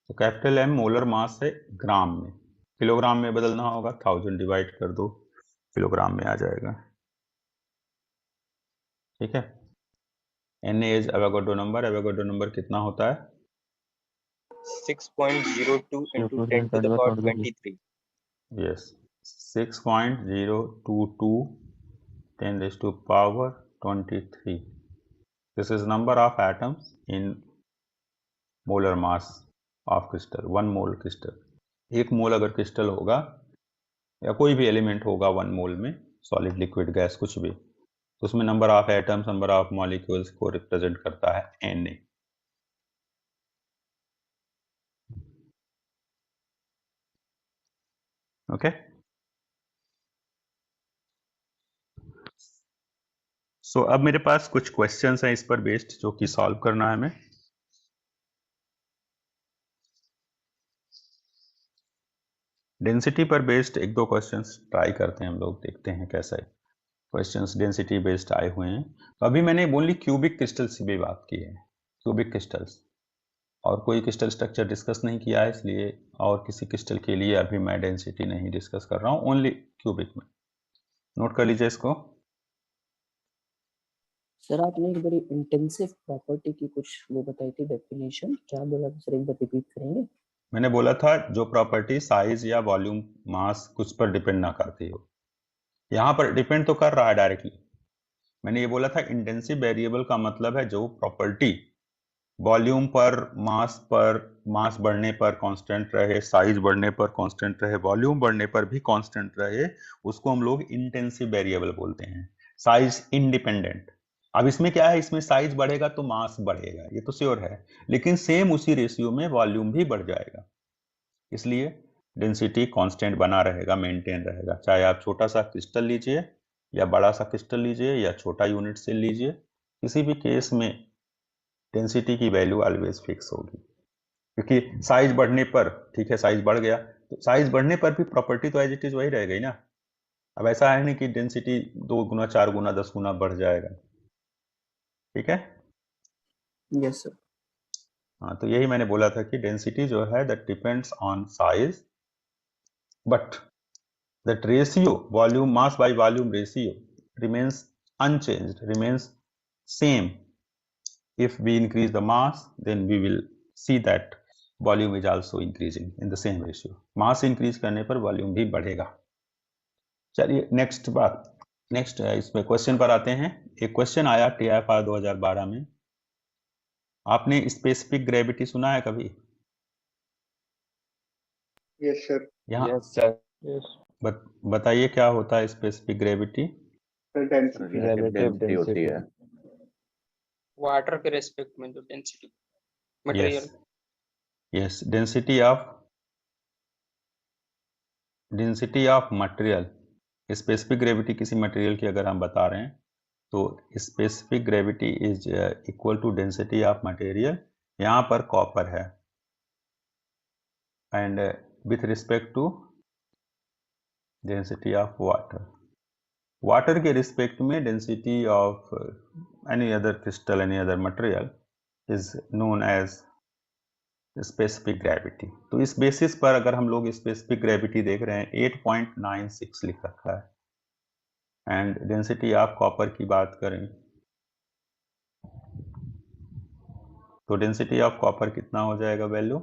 तो कैपिटल M मोलर मास है ग्राम में, किलोग्राम में बदलना होगा, 1000 डिवाइड कर दो किलोग्राम में आ जाएगा, ठीक है। Na इज Avogadro नंबर कितना होता है, 6.02 into 10 to the power 23. yes 6.022 10 raised to power 23. This is number of atoms in molar mass of crystal, one mole crystal. 1 मोल अगर क्रिस्टल होगा या कोई भी एलिमेंट होगा 1 मोल में, सॉलिड लिक्विड गैस कुछ भी, तो उसमें number of atoms, number of molecules को रिप्रेजेंट करता है Na। ओके, सो अब मेरे पास कुछ क्वेश्चंस हैं इस पर बेस्ड जो कि सॉल्व करना है हमें। डेंसिटी पर बेस्ड 1-2 क्वेश्चंस ट्राई करते हैं हम लोग, देखते हैं कैसा है। क्वेश्चंस डेंसिटी बेस्ड आए हुए हैं। तो अभी मैंने ओनली क्यूबिक क्रिस्टल्स की भी बात की है, क्यूबिक क्रिस्टल्स, और कोई क्रिस्टल स्ट्रक्चर डिस्कस नहीं किया है, इसलिए और किसी क्रिस्टल के लिए अभी मैं डेंसिटी नहीं डिस्कस कर रहा हूँ, ओनली क्यूबिक में। नोट कर लीजिए इसको। सर आपने एक बड़ी इंटेंसिव प्रॉपर्टी की कुछ वो बताई थी डेफिनेशन, क्या बोला था सर, एक बार रिपीट करेंगे? मैंने बोला था जो प्रॉपर्टी साइज या वॉल्यूम मास कुछ पर डिपेंड ना करती हो, यहाँ पर डिपेंड तो कर रहा है डायरेक्टली। मैंने ये बोला था इंटेंसिव वेरिएबल का मतलब है जो प्रॉपर्टी वॉल्यूम पर, मास बढ़ने पर कांस्टेंट रहे, साइज बढ़ने पर कांस्टेंट रहे, वॉल्यूम बढ़ने पर भी कांस्टेंट रहे, उसको हम लोग इंटेंसिव वेरिएबल बोलते हैं, साइज इंडिपेंडेंट। अब इसमें क्या है, इसमें साइज बढ़ेगा तो मास बढ़ेगा, ये तो श्योर है, लेकिन सेम उसी रेशियो में वॉल्यूम भी बढ़ जाएगा, इसलिए डेंसिटी कांस्टेंट बना रहेगा, मेंटेन रहेगा। चाहे आप छोटा सा क्रिस्टल लीजिए या बड़ा सा क्रिस्टल लीजिए या छोटा यूनिट सेल लीजिए, किसी भी केस में डेंसिटी की वैल्यू ऑलवेज फिक्स होगी, क्योंकि साइज बढ़ने पर, ठीक है साइज बढ़ गया तो साइज बढ़ने पर भी प्रॉपर्टी तो एज इट इज वही रह गई ना। अब ऐसा है नहीं कि डेंसिटी 2 गुना 4 गुना 10 गुना बढ़ जाएगा, ठीक है। Yes sir. हाँ, तो यही मैंने बोला था कि डेंसिटी जो है that depends on size, but that ratio volume mass by volume ratio remains unchanged, remains same. If we increase the mass, then we will see that volume is also increasing in the same ratio. mass increase करने पर volume भी बढ़ेगा। चलिए next इसमें question पर आते हैं। एक क्वेश्चन आया TIFR 2012 में। आपने स्पेसिफिक ग्रेविटी सुना है कभी? Yes sir. यहाँ यस सर। यस। बताइए क्या होता है स्पेसिफिक ग्रेविटी? रिलेटिव डेंसिटी होती है। वाटर के रेस्पेक्ट में जो density material. Yes, density of material. Specific gravity किसी मटेरियल की अगर हम बता रहे हैं तो specific gravity is equal to density of material. यहाँ पर कॉपर है, and with respect to density of water के रिस्पेक्ट में density of any other crystal, any other material is known as specific gravity. तो इस बेसिस पर अगर हम लोग स्पेसिफिक ग्रेविटी देख रहे हैं 8.96 लिख रखा है, एंड डेंसिटी ऑफ कॉपर की बात करें तो डेंसिटी ऑफ कॉपर कितना हो जाएगा वैल्यू,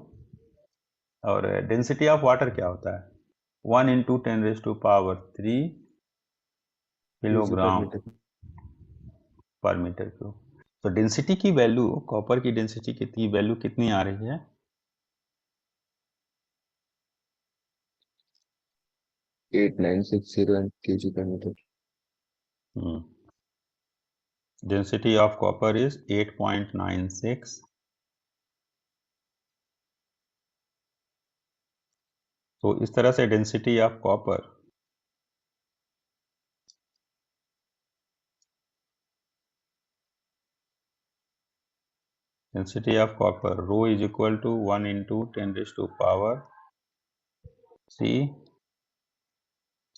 और डेंसिटी ऑफ वाटर क्या होता है 1 × 10⁻³ किलोग्राम पर मीटर क्यूब। तो डेंसिटी की वैल्यू, कॉपर की डेंसिटी की वैल्यू कितनी आ रही है? 8960 kg per meter. Density of copper is 8.96. तो इस तरह से density of copper rho is equal to 1 × 10⁻³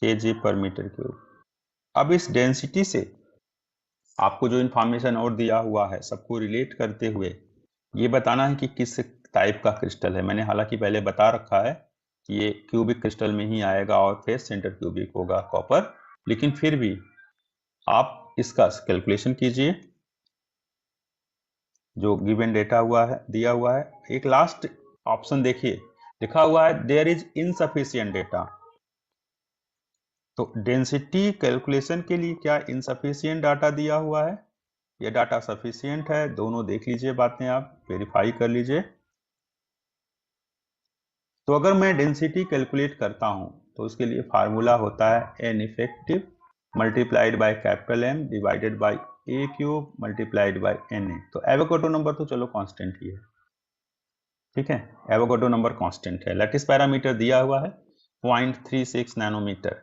kg per metre cube. अब इस डेंसिटी से आपको जो इंफॉर्मेशन और दिया हुआ है सबको रिलेट करते हुए ये बताना है कि किस टाइप का क्रिस्टल है। मैंने हालांकि पहले बता रखा है कि ये क्यूबिक क्रिस्टल में ही आएगा और फेस सेंटर क्यूबिक होगा कॉपर, लेकिन फिर भी आप इसका कैलकुलेशन कीजिए जो गिवन डेटा दिया हुआ है। एक लास्ट ऑप्शन देखिए, लिखा हुआ है देयर इज इनसफिशिएंट डेटा। तो डेंसिटी कैलकुलेशन के लिए क्या इनसफिशिएंट डाटा दिया हुआ है, ये डाटा सफिशिएंट है? दोनों देख लीजिए, बातें आप वेरीफाई कर लीजिए। तो अगर मैं डेंसिटी कैलकुलेट करता हूं तो उसके लिए फार्मूला होता है N effective multiplied by capital M divided by A cube multiplied by N A. तो एवोगाड्रो नंबर तो चलो कांस्टेंट ही है, ठीक है, एवोगाड्रो नंबर कांस्टेंट है। लैटिस पैरामीटर दिया हुआ है 0.36 नैनोमीटर।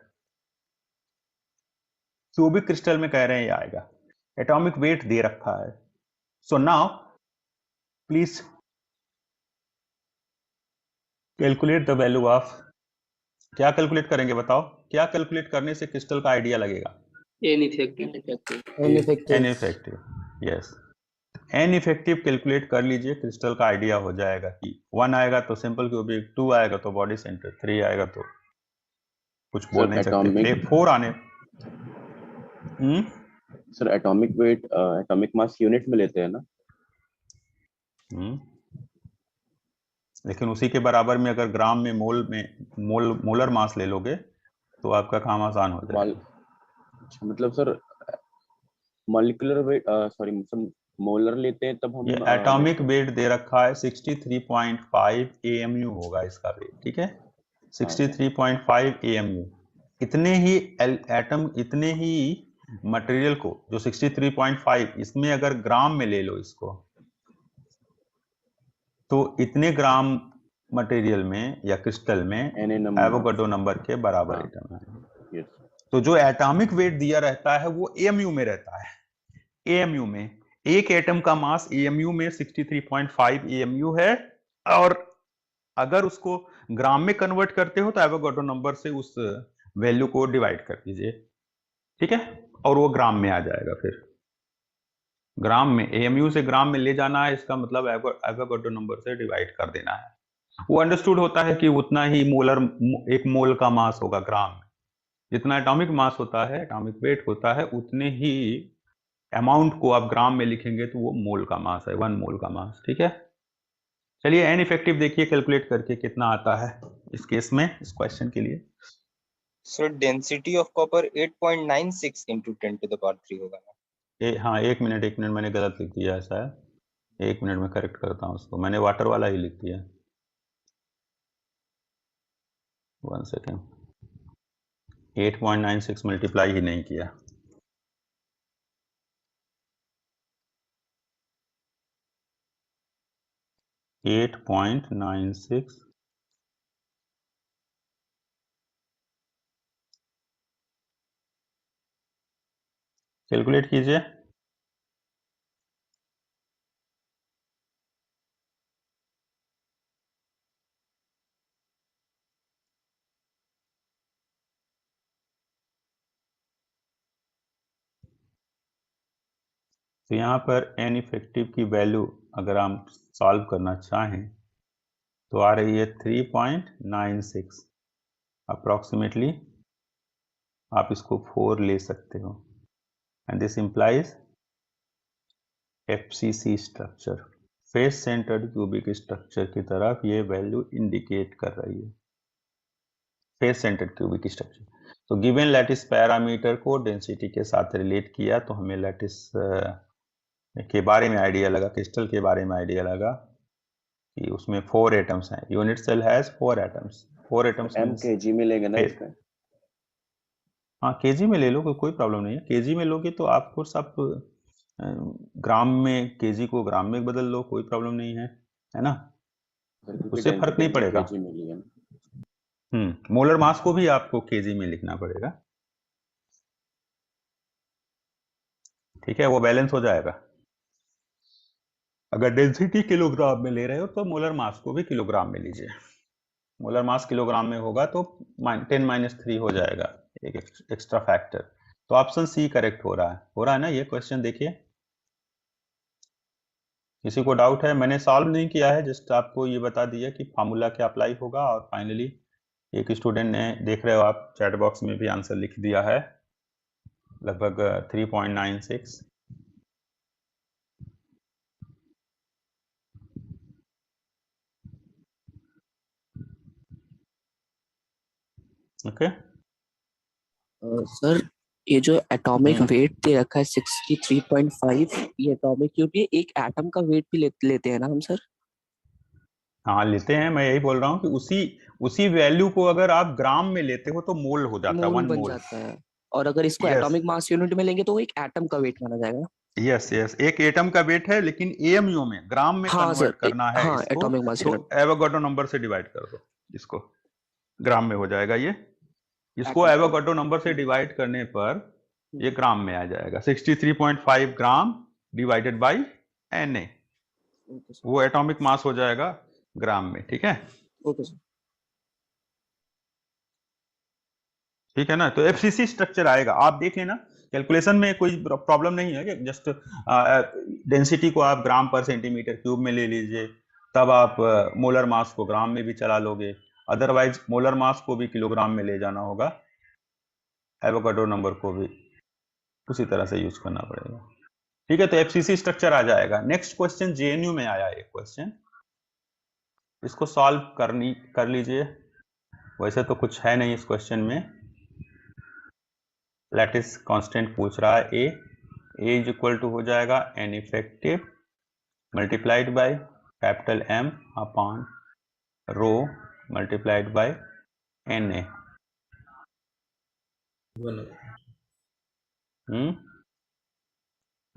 क्यूबिक क्रिस्टल में कह रहे हैं ये आएगा। एटॉमिक वेट दे रखा है। So now please calculate the value of, क्या कैलकुलेट करेंगे बताओ, क्या कैलकुलेट करने से क्रिस्टल का आइडिया लगेगा? N effective N effective, yes, an effective calculate कर लीजिए, क्रिस्टल का आइडिया हो जाएगा कि 1 आएगा तो सिंपल क्यूबिक, 2 आएगा तो बॉडी सेंटर, 3 आएगा तो कुछ बोल नहीं सकते, 4 आने। Sir atomic weight atomic mass unit में लेते हैं ना? लेकिन उसी के बराबर में अगर ग्राम में मोलर मास ले लोगे तो आपका काम आसान हो जाएगा। मतलब सर मॉलिक्यूलर वेट सॉरी मतलब मोलर लेते हैं तब हम ये एटॉमिक वेट दे रखा है 63.5 AMU होगा इसका वेट, ठीक है, 63.5 AMU। इतने ही एटम, इतने ही मटेरियल को जो 63.5, इसमें अगर ग्राम में ले लो इसको, तो इतने ग्राम मटेरियल में या क्रिस्टल में एवोगाड्रो नंबर के बराबर एटम है। तो जो एटॉमिक वेट दिया रहता है वो AMU में रहता है। AMU में एक एटम का मास AMU में 63.5 AMU है, और अगर उसको ग्राम में कन्वर्ट करते हो तो एवोगाड्रो नंबर से उस वैल्यू को डिवाइड कर दीजिए, ठीक है, और वो ग्राम में आ जाएगा। फिर ग्राम में AMU से ग्राम में ले जाना है, इसका मतलब एवोगाड्रो नंबर से डिवाइड कर देना है। वो अंडरस्टूड होता है कि उतना ही मोलर, एक मोल का मास होगा ग्राम में, जितना एटॉमिक मास होता है, एटॉमिक वेट होता है, उतने ही अमाउंट को आप ग्राम में लिखेंगे तो वो मोल का मास है, 1 मोल का मास, ठीक है। चलिए एन इफेक्टिव देखिए कैलकुलेट करके कितना आता है इस केस में, इस क्वेश्चन के लिए। सो density of copper 8.96 into 10 to the power 3 होगा ना? हाँ, एक मिनट मैंने गलत लिख दिया है शायद, 1 मिनट में करेक्ट करता हूँ उसको, मैंने वाटर वाला ही लिख दिया, 1 सेकेंड, 8.96 मल्टीप्लाई ही नहीं किया। $8.96 कैलकुलेट कीजिए। तो यहाँ पर एन इफेक्टिव की वैल्यू अगर हम सॉल्व करना चाहें तो आ रही है 3.96 अप्रॉक्सीमेटली, आप इसको 4 ले सकते हो, and this implies FCC structure, face centred cubic structure की तरफ ये वैल्यू इंडिकेट कर रही है, फेस सेंटर्ड क्यूबिक स्ट्रक्चर। तो गिवन लैटिस पैरामीटर को डेंसिटी के साथ रिलेट किया तो हमें लैटिस के बारे में आइडिया लगा, क्रिस्टल के बारे में आइडिया लगा कि उसमें 4 एटम्स हैं, unit cell has 4 atoms, 4 atoms kg में लेंगे ना इसका? हाँ, kg में ले लो, कोई प्रॉब्लम नहीं है। kg में लोगे तो आपको सब ग्राम में, kg को ग्राम में बदल लो, कोई प्रॉब्लम नहीं है ना, उससे फर्क नहीं पड़ेगा। मोलर मास को भी आपको kg में लिखना पड़ेगा, ठीक है, वो बैलेंस हो जाएगा। अगर डेंसिटी किलोग्राम में ले रहे हो तो मोलर मास को भी किलोग्राम में लीजिए, मोलर मास किलोग्राम में होगा तो 10-3 हो जाएगा, एक एक्स्ट्रा फैक्टर। तो ऑप्शन सी करेक्ट हो रहा है ना ये क्वेश्चन। देखिए किसी को डाउट है? मैंने सॉल्व नहीं किया है, जस्ट आपको ये बता दिया कि फार्मूला क्या अप्लाई होगा। और फाइनली एक स्टूडेंट ने, देख रहे हो आप चैट बॉक्स में भी आंसर लिख दिया है, लगभग 3.96। ओके सर ये जो एटॉमिक वेट दे रखा है 63.5, ये एटॉमिक क्योंकि एक एटम का वेट भी लेते हैं ना हम सर? हाँ लेते हैं, मैं यही बोल रहा हूँ कि उसी वैल्यू को अगर आप ग्राम में लेते हो तो मोल हो जाता है, मोल 1 बन मोल। जाता है, और अगर इसको यस एटॉमिक मास यूनिट में लेंगे तो वो एक एटम का वेट माना जाएगा। यस यस, एक एटम का वेट है, लेकिन एएमयू में, ग्राम में हाँ कन्वर्ट सर, करना है हाँ इसको, एटॉमिक मास तो यूनिट। एवोगाड्रो नंबर से डिवाइड कर दो इसको, ग्राम में हो जाएगा ये। इसको एटम का एवोगाड्रो नंबर से डिवाइड करने पर ये ग्राम में आ जाएगा, 63.5 gram divided by Na, okay sir, वो एटॉमिक मास हो जाएगा ग्राम में। ठीक है, ओके सर। ठीक है ना। तो एफसीसी स्ट्रक्चर आएगा, आप देख लेना, कैलकुलेशन में कोई प्रॉब्लम नहीं है कि जस्ट डेंसिटी को आप ग्राम पर सेंटीमीटर क्यूब में ले लीजिए, तब आप मोलर मास को ग्राम में भी चला लोगे, अदरवाइज मोलर मास को भी किलोग्राम में ले जाना होगा, एवोगाड्रो नंबर को भी उसी तरह से यूज करना पड़ेगा। ठीक है, तो एफसीसी स्ट्रक्चर आ जाएगा। नेक्स्ट क्वेश्चन जेएनयू में आया एक क्वेश्चन, इसको सॉल्व कर लीजिए। वैसे तो कुछ है नहीं इस क्वेश्चन में, लैटिस कांस्टेंट पूछ रहा है ए इज इक्वल टू हो जाएगा N effective multiplied by capital M upon rho multiplied by N A.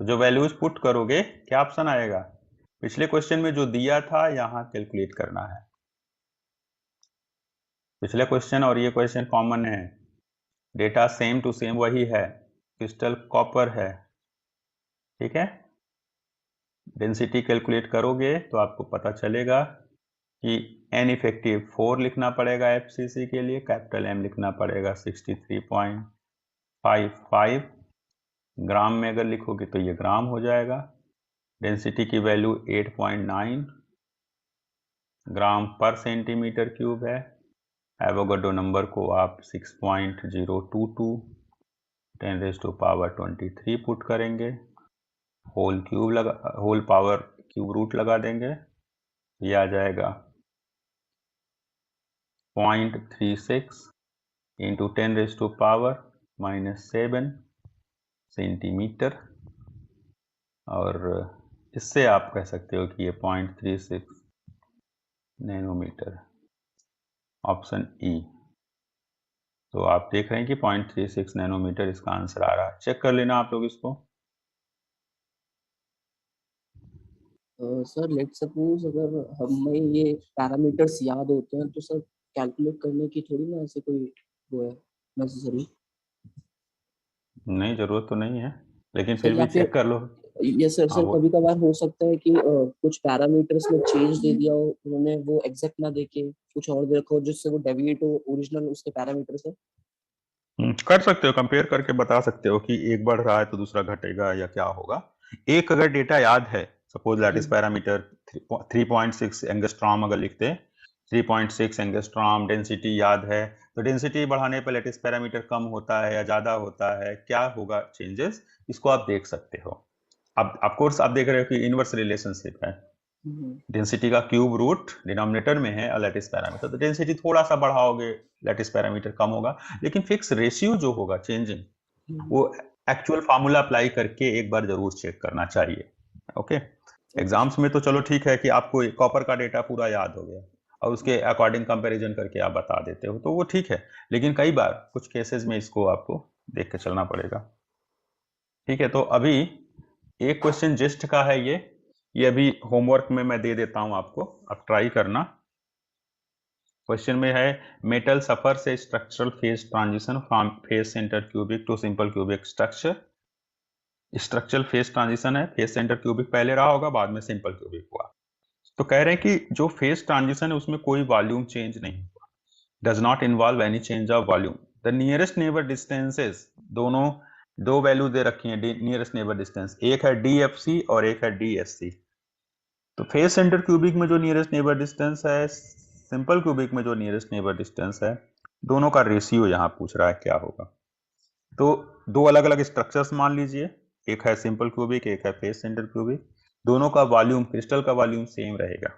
तो जो वैल्यूज पुट करोगे क्या ऑप्शन आएगा? पिछले क्वेश्चन में जो दिया था यहाँ कैलकुलेट करना है। पिछले क्वेश्चन और ये क्वेश्चन कॉमन है, डेटा सेम टू सेम वही है, क्रिस्टल कॉपर है। ठीक है, डेंसिटी कैलकुलेट करोगे तो आपको पता चलेगा कि एन इफेक्टिव 4 लिखना पड़ेगा एफसीसी के लिए, कैपिटल एम लिखना पड़ेगा 63.55, ग्राम में अगर लिखोगे तो ये ग्राम हो जाएगा। डेंसिटी की वैल्यू 8.9 ग्राम पर सेंटीमीटर क्यूब है। एवोगाड्रो नंबर को आप 6.022 10⁻23 पुट करेंगे, होल पावर क्यूब रूट लगा देंगे, ये आ जाएगा 0.36 इंटू 10⁻⁻7 सेंटीमीटर, और इससे आप कह सकते हो कि ये 0.36 नैनोमीटर, ऑप्शन ई। तो आप देख रहे हैं कि 0.36 नैनोमीटर इसका आंसर आ रहा है। चेक कर लेना आप लोग इसको। सर लेट सपोज अगर हमें ये पैरामीटर्स याद होते हैं तो सर कैलकुलेट करने की थोड़ी ना ऐसे कोई वो है नेसेसरी? नहीं, जरूरत तो नहीं है, लेकिन सर फिर या भी फिर चेक कर लो। यस सर, हाँ, कभी कभार हो सकता है कि कुछ पैरामीटर्स में चेंज दे दिया हो उन्होंने, वो एग्जैक्ट ना देके कुछ और दे रखा हो जिससे वो डेविएट हो ओरिजिनल उसके पैरामीटर से। कर सकते हो, कंपेयर करके बता सकते हो कि एक बढ़ रहा है तो दूसरा घटेगा या क्या होगा। एक अगर डेटा याद है, सपोज लैटिस पैरामीटर 3.6 एंगस्ट्रॉम अगर लिखते हैं, 3.6 एंगस्ट्रॉम डेंसिटी याद है, तो डेंसिटी बढ़ाने पर लैटिस पैरामीटर कम होता है या ज्यादा होता है, क्या होगा चेंजेस, इसको आप देख सकते हो। अब ऑफ कोर्स आप देख रहे हो कि इनवर्स रिलेशनशिप है, डेंसिटी का क्यूब रूट डिनोमिनेटर में है और लैटिस पैरामीटर, तो डेंसिटी थोड़ा सा बढ़ाओगे लैटिस पैरामीटर कम होगा, लेकिन फिक्स रेशियो जो होगा चेंजिंग वो एक्चुअल फार्मूला अप्लाई करके एक बार जरूर चेक करना चाहिए। ओके, एग्जाम्स में तो चलो ठीक है कि आपको कॉपर का डेटा पूरा याद हो गया और उसके अकॉर्डिंग कंपैरिजन करके आप बता देते हो, तो वो ठीक है, लेकिन कई बार कुछ केसेस में इसको आपको देख के चलना पड़ेगा। ठीक है, तो अभी एक क्वेश्चन जिस्ट का है, ये अभी होमवर्क में मैं दे देता हूं आपको, आप ट्राई करना। क्वेश्चन में है मेटल सफर से structural phase transition from phase centre cubic to simple cubic structure. Structural phase transition है, फेज सेंटर क्यूबिक पहले रहा होगा, बाद में सिंपल क्यूबिक हुआ। तो कह रहे हैं कि जो फेज ट्रांजिशन है उसमें कोई वॉल्यूम चेंज नहीं हुआ, does not involve any change of volume. The nearest neighbour distances, दोनों दो वैल्यू दे रखी है नियरेस्ट नेबर डिस्टेंस, एक है DFC और एक है DSC। तो फेज सेंटर क्यूबिक में जो नियरेस्ट नेबर डिस्टेंस है, सिंपल क्यूबिक में जो नियरेस्ट नेबर डिस्टेंस है, दोनों का रेशियो यहाँ पूछ रहा है क्या होगा। तो दो अलग अलग स्ट्रक्चर्स मान लीजिए, एक है सिंपल क्यूबिक, एक है फेज सेंटर क्यूबिक, दोनों का वॉल्यूम, क्रिस्टल का वॉल्यूम सेम रहेगा।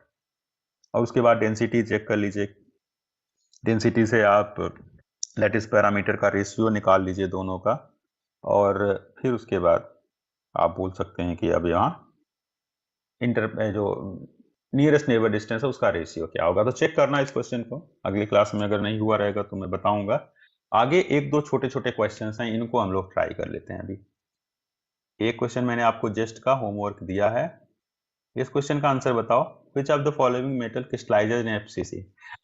और उसके बाद डेंसिटी चेक कर लीजिए, डेंसिटी से आप लैटिस पैरामीटर का रेशियो निकाल लीजिए दोनों का, और फिर उसके बाद आप बोल सकते हैं कि अब यहाँ जो नियरेस्ट नेबर डिस्टेंस है उसका रेशियो क्या होगा। तो चेक करना इस क्वेश्चन को, अगली क्लास में अगर नहीं हुआ रहेगा तो मैं बताऊंगा। आगे एक दो छोटे छोटे क्वेश्चन हैं, इनको हम लोग ट्राई कर लेते हैं। अभी एक क्वेश्चन मैंने आपको जस्ट का होमवर्क दिया है, इस क्वेश्चन का आंसर बताओ। Which of the following metal crystallises in FCC.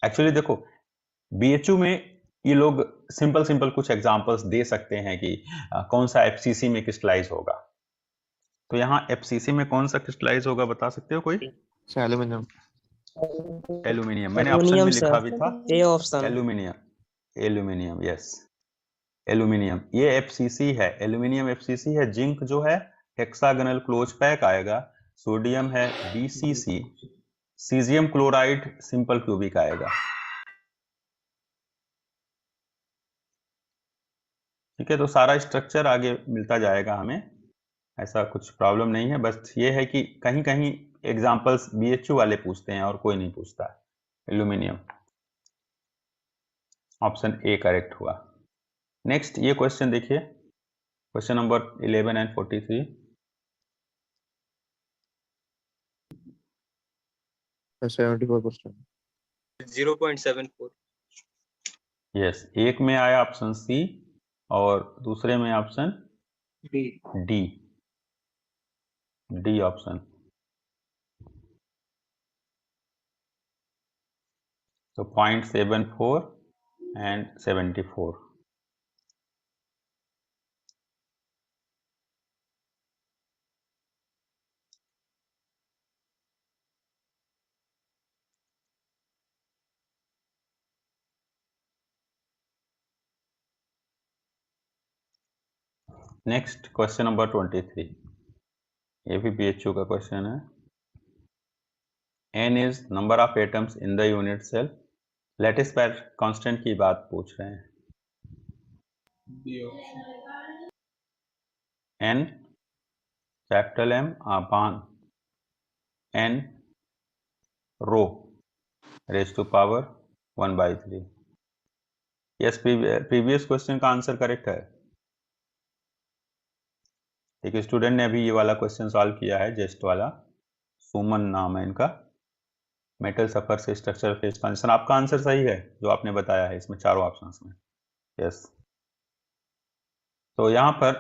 Actually देखो बीएचयू में ये लोग सिंपल सिंपल कुछ एग्जांपल्स दे सकते हैं कि कौन सा एफसीसी में क्रिस्टलाइज होगा। तो यहाँ एफसीसी में कौन सा क्रिस्टलाइज होगा बता सकते हो कोई? एल्यूमिनियम। एल्यूमिनियम, मैंने ऑप्शन में लिखा भी था A option. Aluminium. Aluminium, yes aluminium, ये एफसीसी है, एल्यूमिनियम एफसीसी है। जिंक जो है हेक्सागोनल क्लोज पैक आएगा। सोडियम है BCC. Caesium chloride simple cubic आएगा। ठीक है, तो सारा स्ट्रक्चर आगे मिलता जाएगा हमें, ऐसा कुछ प्रॉब्लम नहीं है। बस ये है कि कहीं कहीं एग्जांपल्स बीएचयू वाले पूछते हैं और कोई नहीं पूछता। एल्यूमिनियम, ऑप्शन ए करेक्ट हुआ। नेक्स्ट ये क्वेश्चन देखिए, क्वेश्चन नंबर 11 एंड 43। 74%। 0.74। यस, एक में आया ऑप्शन सी और दूसरे में ऑप्शन डी। D option. तो 0.74 and 74। नेक्स्ट क्वेश्चन नंबर 23, ये भी बीएचयू का क्वेश्चन है। n is number of atoms in the unit cell. Lattice पैर कांस्टेंट की बात पूछ रहे हैं। n capital M upon n rho raise to power 1/3। Yes, previous question का आंसर करेक्ट है। एक स्टूडेंट ने अभी ये वाला क्वेश्चन सॉल्व किया है, जेस्ट वाला, सुमन नाम है इनका। मेटल सफर से स्ट्रक्चर फेज ट्रांजिशन, आपका आंसर सही है जो आपने बताया है इसमें चारों ऑप्शंस में। यस, तो यहाँ पर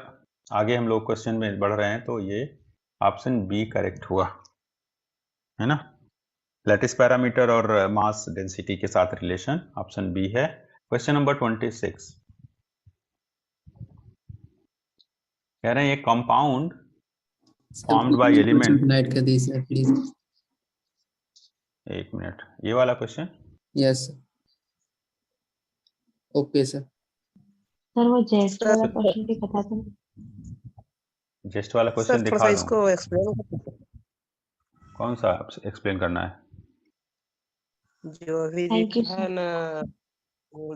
आगे हम लोग क्वेश्चन में बढ़ रहे हैं, तो ये ऑप्शन बी करेक्ट हुआ है ना। लैटिस पैरामीटर और मास डेंसिटी के साथ रिलेशन, ऑप्शन बी है। क्वेश्चन नंबर 26 कह रहे हैं ये compound formed by element. Night कर दीजिए प्लीज। एक मिनट, ये वाला question. Yes okay sir. Sir वो जेस्ट वाला क्वेश्चन भी बता दो। जेस्ट वाला क्वेश्चन दिखा दूं? इसको एक्सप्लेन कौन सा एक्सप्लेन करना है? जो अभी Thank you, लिखा sir. है ना वो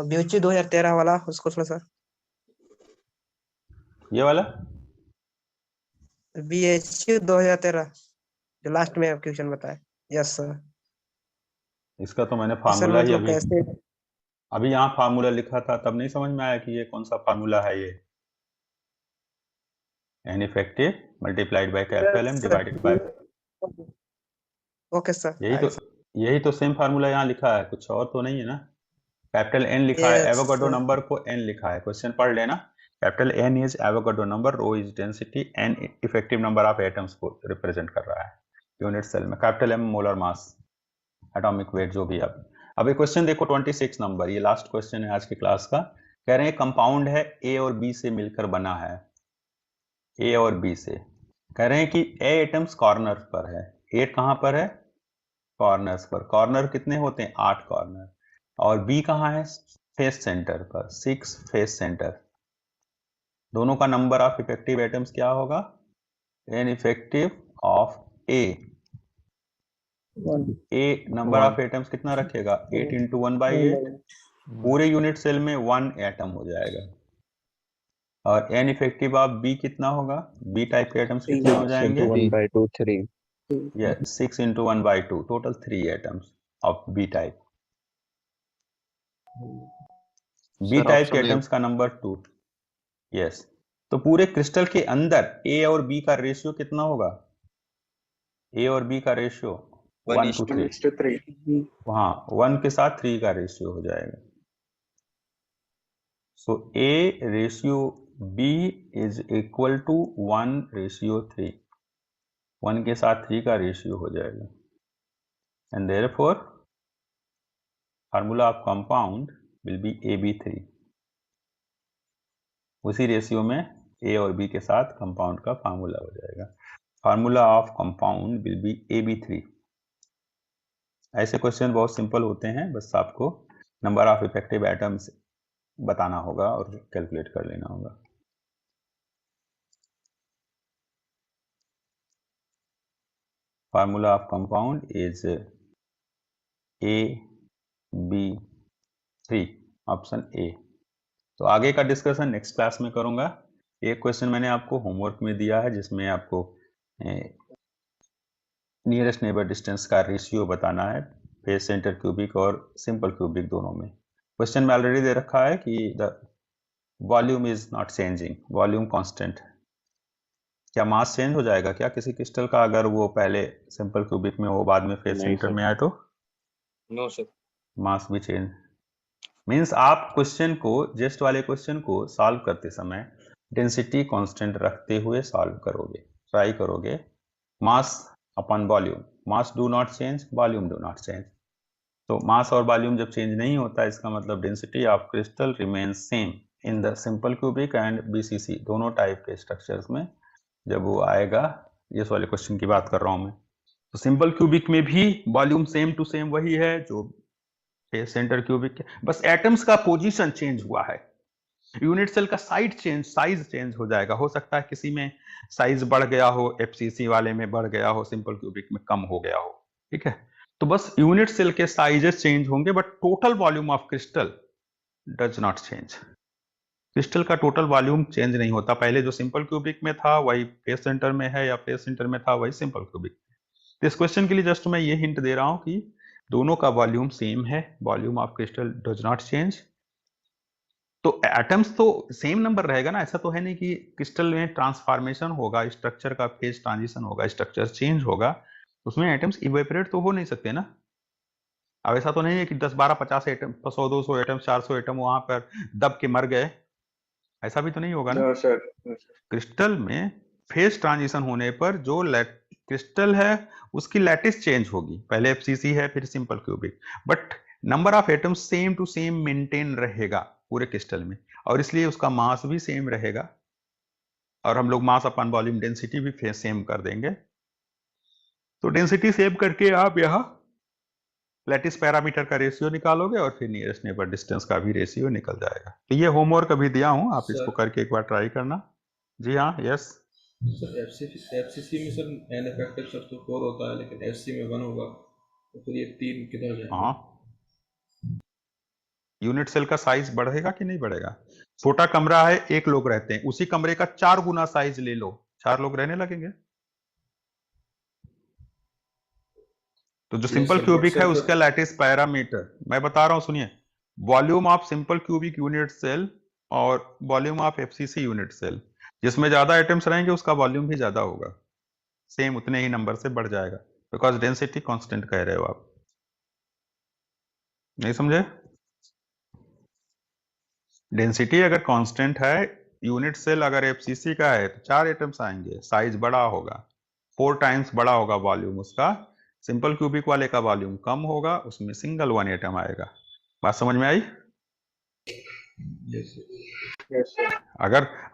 बीएचयू 2013 वाला, उसको थोड़ा सा ये वाला बीएचयू 2013 जो लास्ट में क्वेश्चन बताया। Yes sir. इसका तो मैंने सर फार्मूला ही मतलब कैसे अभी यहाँ फार्मूला लिखा था, तब नहीं समझ में आया कि ये कौन सा फार्मूला है। ये n effective multiplied by capital M divided by. Okay sir. यही तो सेम फार्मूला यहाँ लिखा है, कुछ और तो नहीं है ना। कैपिटल N लिखा है, Yes, एवोगाड्रो sir. नंबर को n लिखा है, क्वेश्चन पढ़ लेना। Capital N is Avogadro number, rho is density, n effective number of atoms को रिप्रेजेंट कर रहा है यूनिट सेल में। Capital M molar mass, atomic weight जो भी। अब एक क्वेश्चन देखो 26 नंबर, ये लास्ट क्वेश्चन है आज की क्लास का। कह रहे हैं कंपाउंड है A और B से मिलकर बना है, A और B से। कह रहे हैं कि A एटम्स कॉर्नर पर है, A कहाँ पर है? कॉर्नर्स पर। कॉर्नर कितने होते हैं? 8 कॉर्नर। और B कहाँ है? फेस सेंटर पर, 6 फेस सेंटर। दोनों का नंबर ऑफ इफेक्टिव एटम्स क्या होगा? n effective of A number of atoms कितना रखेगा? 8 इंटू 1/8। पूरे यूनिट सेल में 1 एटम हो जाएगा। और n इफेक्टिव ऑफ B कितना होगा? B टाइप के एटम्स कितने हो जाएंगे? 1/2 3। 6 into 1/2, total 3 atoms of B type. B Sir, type के option A. एटम्स का नंबर 2। यस, तो पूरे क्रिस्टल के अंदर A और B का रेशियो कितना होगा? ए और बी का रेशियो 1 1:3, हाँ 1 के साथ 3 का रेशियो हो जाएगा। So A ratio B is equal to 1:3, 1 के साथ 3 का रेशियो हो जाएगा। And therefore formula of compound will be AB3। उसी रेशियो में ए और बी के साथ कंपाउंड का फार्मूला हो जाएगा। Formula of compound will be AB3। ऐसे क्वेश्चन बहुत सिंपल होते हैं, बस आपको नंबर ऑफ इफेक्टिव एटम्स बताना होगा और कैलकुलेट कर लेना होगा। Formula of compound is AB3, option A. तो आगे का डिस्कशन नेक्स्ट क्लास में करूंगा। एक क्वेश्चन मैंने आपको होमवर्क में दिया है जिसमें आपको नियरेस्ट नेबर डिस्टेंस का रेशियो बताना है फेस सेंटर क्यूबिक और सिंपल क्यूबिक दोनों में। क्वेश्चन में ऑलरेडी दे रखा है कि the volume is not changing, volume constant. क्या मास चेंज हो जाएगा क्या किसी क्रिस्टल का अगर वो पहले सिंपल क्यूबिक में हो बाद में फेस नहीं सेंटर सर। में आए तो? No sir. मास भी चेंज मीन्स आप क्वेश्चन को जेस्ट वाले क्वेश्चन को सॉल्व करते समय डेंसिटी कांस्टेंट रखते हुए सॉल्व करोगे, ट्राई करोगे। Mass upon volume, mass do not change, volume do not change. तो मास और वॉल्यूम जब चेंज नहीं होता इसका मतलब density of crystal remains same in the simple cubic and BCC दोनों टाइप के स्ट्रक्चर्स में जब वो आएगा। इस वाले क्वेश्चन की बात कर रहा हूं मैं। तो सिंपल क्यूबिक में भी वॉल्यूम सेम टू सेम वही है जो फेस सेंटर क्यूबिक, बस एटम्स का पोजीशन चेंज हुआ है। यूनिट सेल का साइज चेंज हो जाएगा। हो सकता है किसी में साइज बढ़ गया हो, एफसीसी वाले में बढ़ गया हो, सिंपल क्यूबिक में कम हो गया हो, ठीक है। तो बस यूनिट सेल के साइजेस चेंज होंगे but total volume of crystal does not change. Crystal का टोटल वॉल्यूम चेंज नहीं होता। पहले जो सिंपल क्यूबिक में था वही फेस सेंटर में है, या फेस सेंटर में था वही सिंपल क्यूबिक। तो इस क्वेश्चन के लिए जस्ट मैं ये हिंट दे रहा हूं कि दोनों का वॉल्यूम सेम है, volume of crystal does not change. तो एटम्स तो सेम नंबर रहेगा ना, ऐसा तो है नहीं कि क्रिस्टल में ट्रांसफॉर्मेशन होगा, स्ट्रक्चर का फेज ट्रांजिशन होगा, स्ट्रक्चर चेंज होगा, उसमें एटम्स इवेपोरेट तो हो नहीं सकते ना। अब ऐसा तो नहीं है कि 10 12 50 एटम 100 200 एटम 400 एटम वहां पर दब के मर गए, ऐसा भी तो नहीं होगा ना। क्रिस्टल में फेज ट्रांजिशन होने पर जो क्रिस्टल है उसकी लैटिस चेंज होगी, पहले एफसीसी है फिर simple cubic, but number of atoms same to same maintain रहेगा पूरे क्रिस्टल में, और इसलिए उसका मास भी सेम रहेगा। और हम लोग मास अपॉन वॉल्यूम डेंसिटी भी सेम कर देंगे। तो डेंसिटी सेव करके आप यहाँ लैटिस पैरामीटर का रेशियो निकालोगे और फिर नियरेस्ट नेबर डिस्टेंस का भी रेशियो निकल जाएगा। तो ये होमवर्क अभी दिया हूं, आप इसको करके एक बार ट्राई करना। जी हाँ, यस सर। एफसीसी में सर एन इफेक्टिव सर तो 4 होता है, लेकिन एफसी में 1 होगा, तो फिर ये 3 किधर जाएगा? हाँ, यूनिट सेल का साइज बढ़ेगा कि नहीं बढ़ेगा? छोटा कमरा है, 1 लोग रहते हैं, उसी कमरे का 4 गुना साइज ले लो, 4 लोग रहने लगेंगे। तो जो सिंपल क्यूबिक है उसका लैटिस पैरामीटर मैं बता रहा हूं, सुनिए। Volume of simple cubic unit cell और volume of FCC unit cell, जिसमें ज्यादा आइटम्स रहेंगे उसका वॉल्यूम भी ज्यादा होगा, सेम उतने ही नंबर से बढ़ जाएगा, बिकॉज डेंसिटी कांस्टेंट कह रहे हो आप। नहीं समझे? डेंसिटी अगर कांस्टेंट है, यूनिट सेल अगर एफसीसी का है तो 4 आइटम्स आएंगे, साइज बड़ा होगा, 4 टाइम्स बड़ा होगा वॉल्यूम उसका। सिंपल क्यूबिक वाले का वॉल्यूम कम होगा, उसमें सिंगल 1 आइटम आएगा। बात समझ में आई?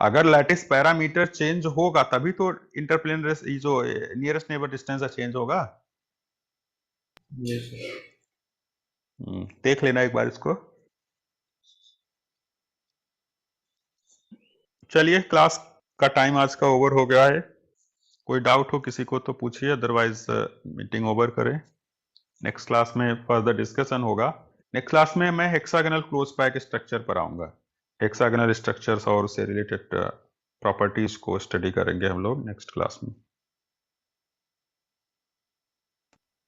अगर लैटिस पैरामीटर चेंज होगा तभी तो इंटरप्लेनर जो नियरेस्ट नेबर डिस्टेंस चेंज होगा। देख लेना एक बार इसको। चलिए, क्लास का टाइम आज का ओवर हो गया है। कोई डाउट हो किसी को तो पूछिए, अदरवाइज मीटिंग ओवर करें। नेक्स्ट क्लास में फर्दर डिस्कशन होगा। नेक्स्ट क्लास में मैं हेक्सागोनल क्लोज पैक स्ट्रक्चर पर आऊंगा। हेक्सागोनल स्ट्रक्चर्स और उससे रिलेटेड प्रॉपर्टीज को स्टडी करेंगे हम लोग नेक्स्ट क्लास में।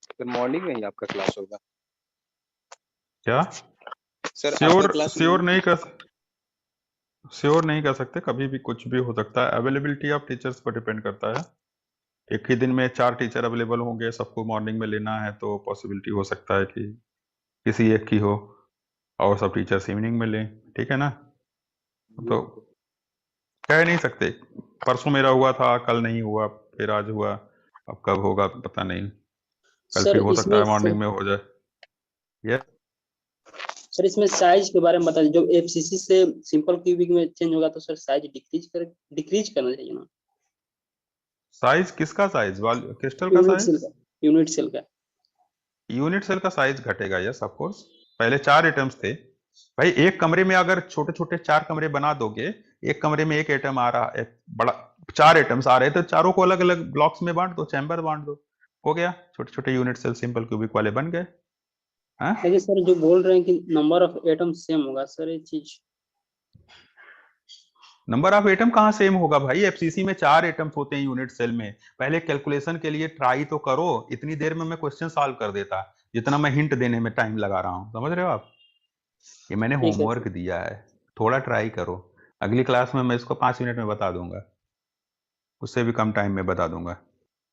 सर मॉर्निंग में ही आपका क्लास होगा क्या? सर? श्योर नहीं कर सकते, कभी भी कुछ भी हो सकता है। अवेलेबिलिटी ऑफ टीचर्स पर डिपेंड करता है। एक ही दिन में 4 टीचर अवेलेबल होंगे, सबको मॉर्निंग में लेना है, तो पॉसिबिलिटी हो सकता है कि किसी एक की हो और सब टीचर्स इवनिंग में लें, ठीक है ना। तो कह नहीं सकते, परसों मेरा हुआ था, कल नहीं हुआ, फिर आज हुआ, अब कब होगा पता नहीं, कल सर फिर हो सकता है इसमें मॉर्निंग में हो जाए। यस सर इसमें साइज के बारे में बता दीजिए। जो एफसीसी से सिंपल क्यूबिक में चेंज होगा तो सर साइज डिक्रीज करना चाहिए ना। साइज किसका साइज? क्रिस्टल का साइज? यूनिट सेल का यूनिट सेल का साइज घटेगा, यस ऑफ कोर्स। पहले 4 एटम्स थे भाई, एक कमरे में अगर छोटे छोटे 4 कमरे बना दोगे, एक कमरे में एक एटम आ रहा है, बड़ा 4 एटम्स आ रहे हैं, तो चारों को अलग अलग ब्लॉक्स में बांट दो, चैम्बर बांट दो, हो गया, छोटे छोटे यूनिट सेल सिंपल क्यूबिक वाले बन गए। हाँ लेकिन सर जो बोल रहे हैं कि नंबर ऑफ एटम सेम होगा सर, ये चीज नंबर ऑफ एटम कहाँ सेम होगा भाई? एफसीसी में 4 एटम्स होते हैं यूनिट सेल में। पहले कैलकुलेशन के लिए ट्राई तो करो, इतनी देर में मैं क्वेश्चन सॉल्व कर देता जितना मैं हिंट देने में टाइम लगा रहा हूँ, समझ रहे हो आप? ये मैंने ठीक है होमवर्क दिया है, थोड़ा ट्राई करो, अगली क्लास में मैं इसको 5 मिनट में बता दूंगा, उससे भी कम टाइम में बता दूंगा।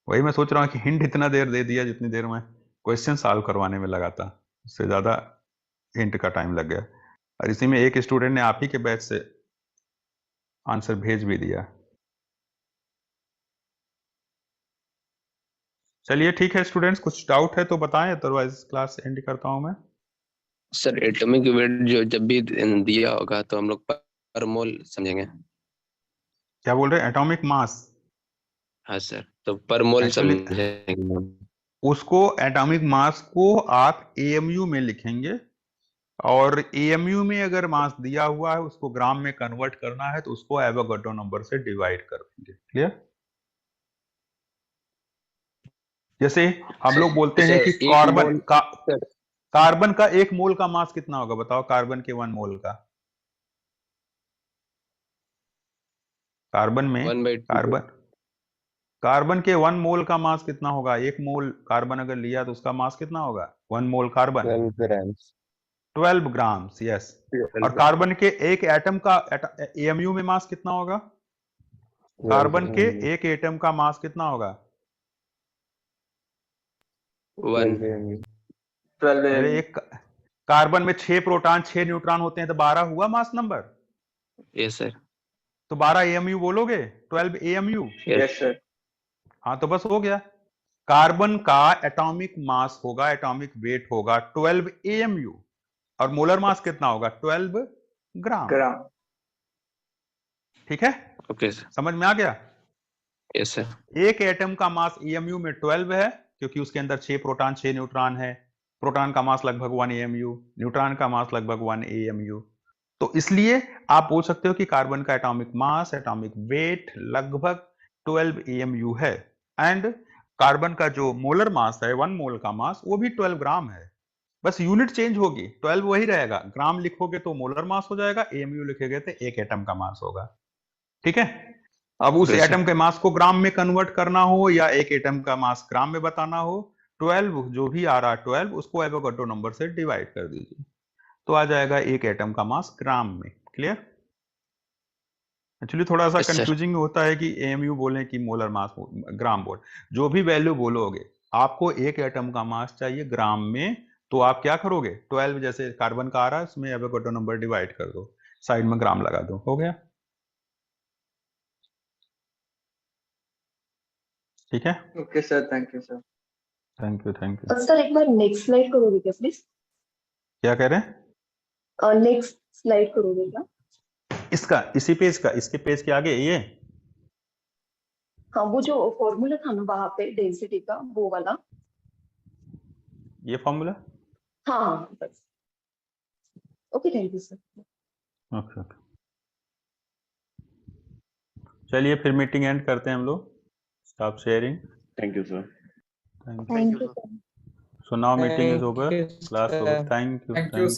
वही मैं सोच रहा हूँ कि हिंट इतना देर दे दिया जितनी देर में क्वेश्चन सॉल्व करवाने में लगा था, उससे ज्यादा हिंट का टाइम लग गया। और इसी में एक स्टूडेंट ने आप ही के बैच से आंसर भेज भी दिया। चलिए ठीक है स्टूडेंट्स, कुछ डाउट है तो बताएं, अदरवाइज क्लास एंड करता हूं मैं। सर एटॉमिक वेट जो जब भी दिया होगा तो हम लोग पर मोल समझेंगे। क्या बोल रहे हैं? Atomic mass? हाँ सर, तो पर मोल Actually, समझेंगे। उसको एटॉमिक मास को आप एएमयू में लिखेंगे, और एएमयू में अगर मास दिया हुआ है उसको ग्राम में कन्वर्ट करना है तो उसको एवोगाड्रो नंबर से डिवाइड कर देंगे। क्लियर? जैसे हम लोग बोलते हैं कि कार्बन का 1 मोल का मास कितना होगा बताओ? कार्बन के 1 मोल का, कार्बन में कार्बन के 1 मोल का मास कितना होगा? 1 मोल कार्बन अगर लिया तो उसका मास कितना होगा? 1 मोल कार्बन 12 ग्राम्स, यस। और कार्बन के एक एटम का एएमयू में मास कितना होगा? कार्बन के एक एटम का मास कितना होगा? 12 अरे एक कार्बन में 6 प्रोटॉन 6 न्यूट्रॉन होते हैं, तो 12 हुआ मास नंबर। Yes sir. तो 12 एएमयू बोलोगे? 12 एएमयू? Yes sir. हाँ तो बस हो गया। कार्बन का एटॉमिक मास होगा, एटॉमिक वेट होगा 12 एएमयू, और मोलर मास कितना होगा? 12 ग्राम। ठीक है? ओके सर, समझ में आ गया? Yes sir. एक एटम का मास एएमयू में 12 है, क्योंकि उसके अंदर 6 प्रोटॉन 6 न्यूट्रॉन है। प्रोटॉन का मास लगभग 1 एएमयू, न्यूट्रॉन का मास लगभग 1 एएमयू। तो इसलिए आप बोल सकते हो कि कार्बन का एटॉमिक मास, एटॉमिक वेट लगभग 12 एएमयू है, एंड कार्बन का जो मोलर मास है 1 मोल का मास, वो भी 12 ग्राम है। बस यूनिट चेंज होगी, 12 वही रहेगा, ग्राम लिखोगे तो मोलर मास हो जाएगा, एएमयू लिखोगे तो एक एटम का मास होगा। ठीक है? अब उस एटम के मास को ग्राम में कन्वर्ट करना हो या एक एटम का मास ग्राम में बताना हो, 12 जो भी आ रहा है 12 उसको एवोगाड्रो नंबर से डिवाइड कर दीजिए, तो आ जाएगा एक एटम का मास ग्राम में। क्लियर? एक्चुअली थोड़ा सा कंफ्यूजिंग होता है कि एएमयू बोलें कि मोलर मास ग्राम बोल, जो भी वैल्यू बोलोगे आपको एक एटम का मास चाहिए ग्राम में, तो आप क्या करोगे? 12 जैसे कार्बन का आ रहा है उसमें एवोगाड्रो नंबर डिवाइड कर दो, साइड में ग्राम लगा दो, हो गया। ठीक है? Okay sir, thank you sir. Thank you, thank you. Sir एक बार नेक्स्ट स्लाइड करोगे क्या प्लीज? क्या कह रहे हैं? नेक्स्ट स्लाइड करोगे क्या? इसका, इसी पेज का, इसके पेज के आगे ये? हाँ, वो जो फॉर्मूला था ना वहां पे डेंसिटी का, वो वाला। ये फॉर्मूला? हाँ बस। Okay, thank you sir. Okay okay, चलिए फिर मीटिंग एंड करते हैं हम लोग। Stop sharing. Thank you sir. Thank you sir. So now meeting is over, class over. Thank you. Thank you, sir.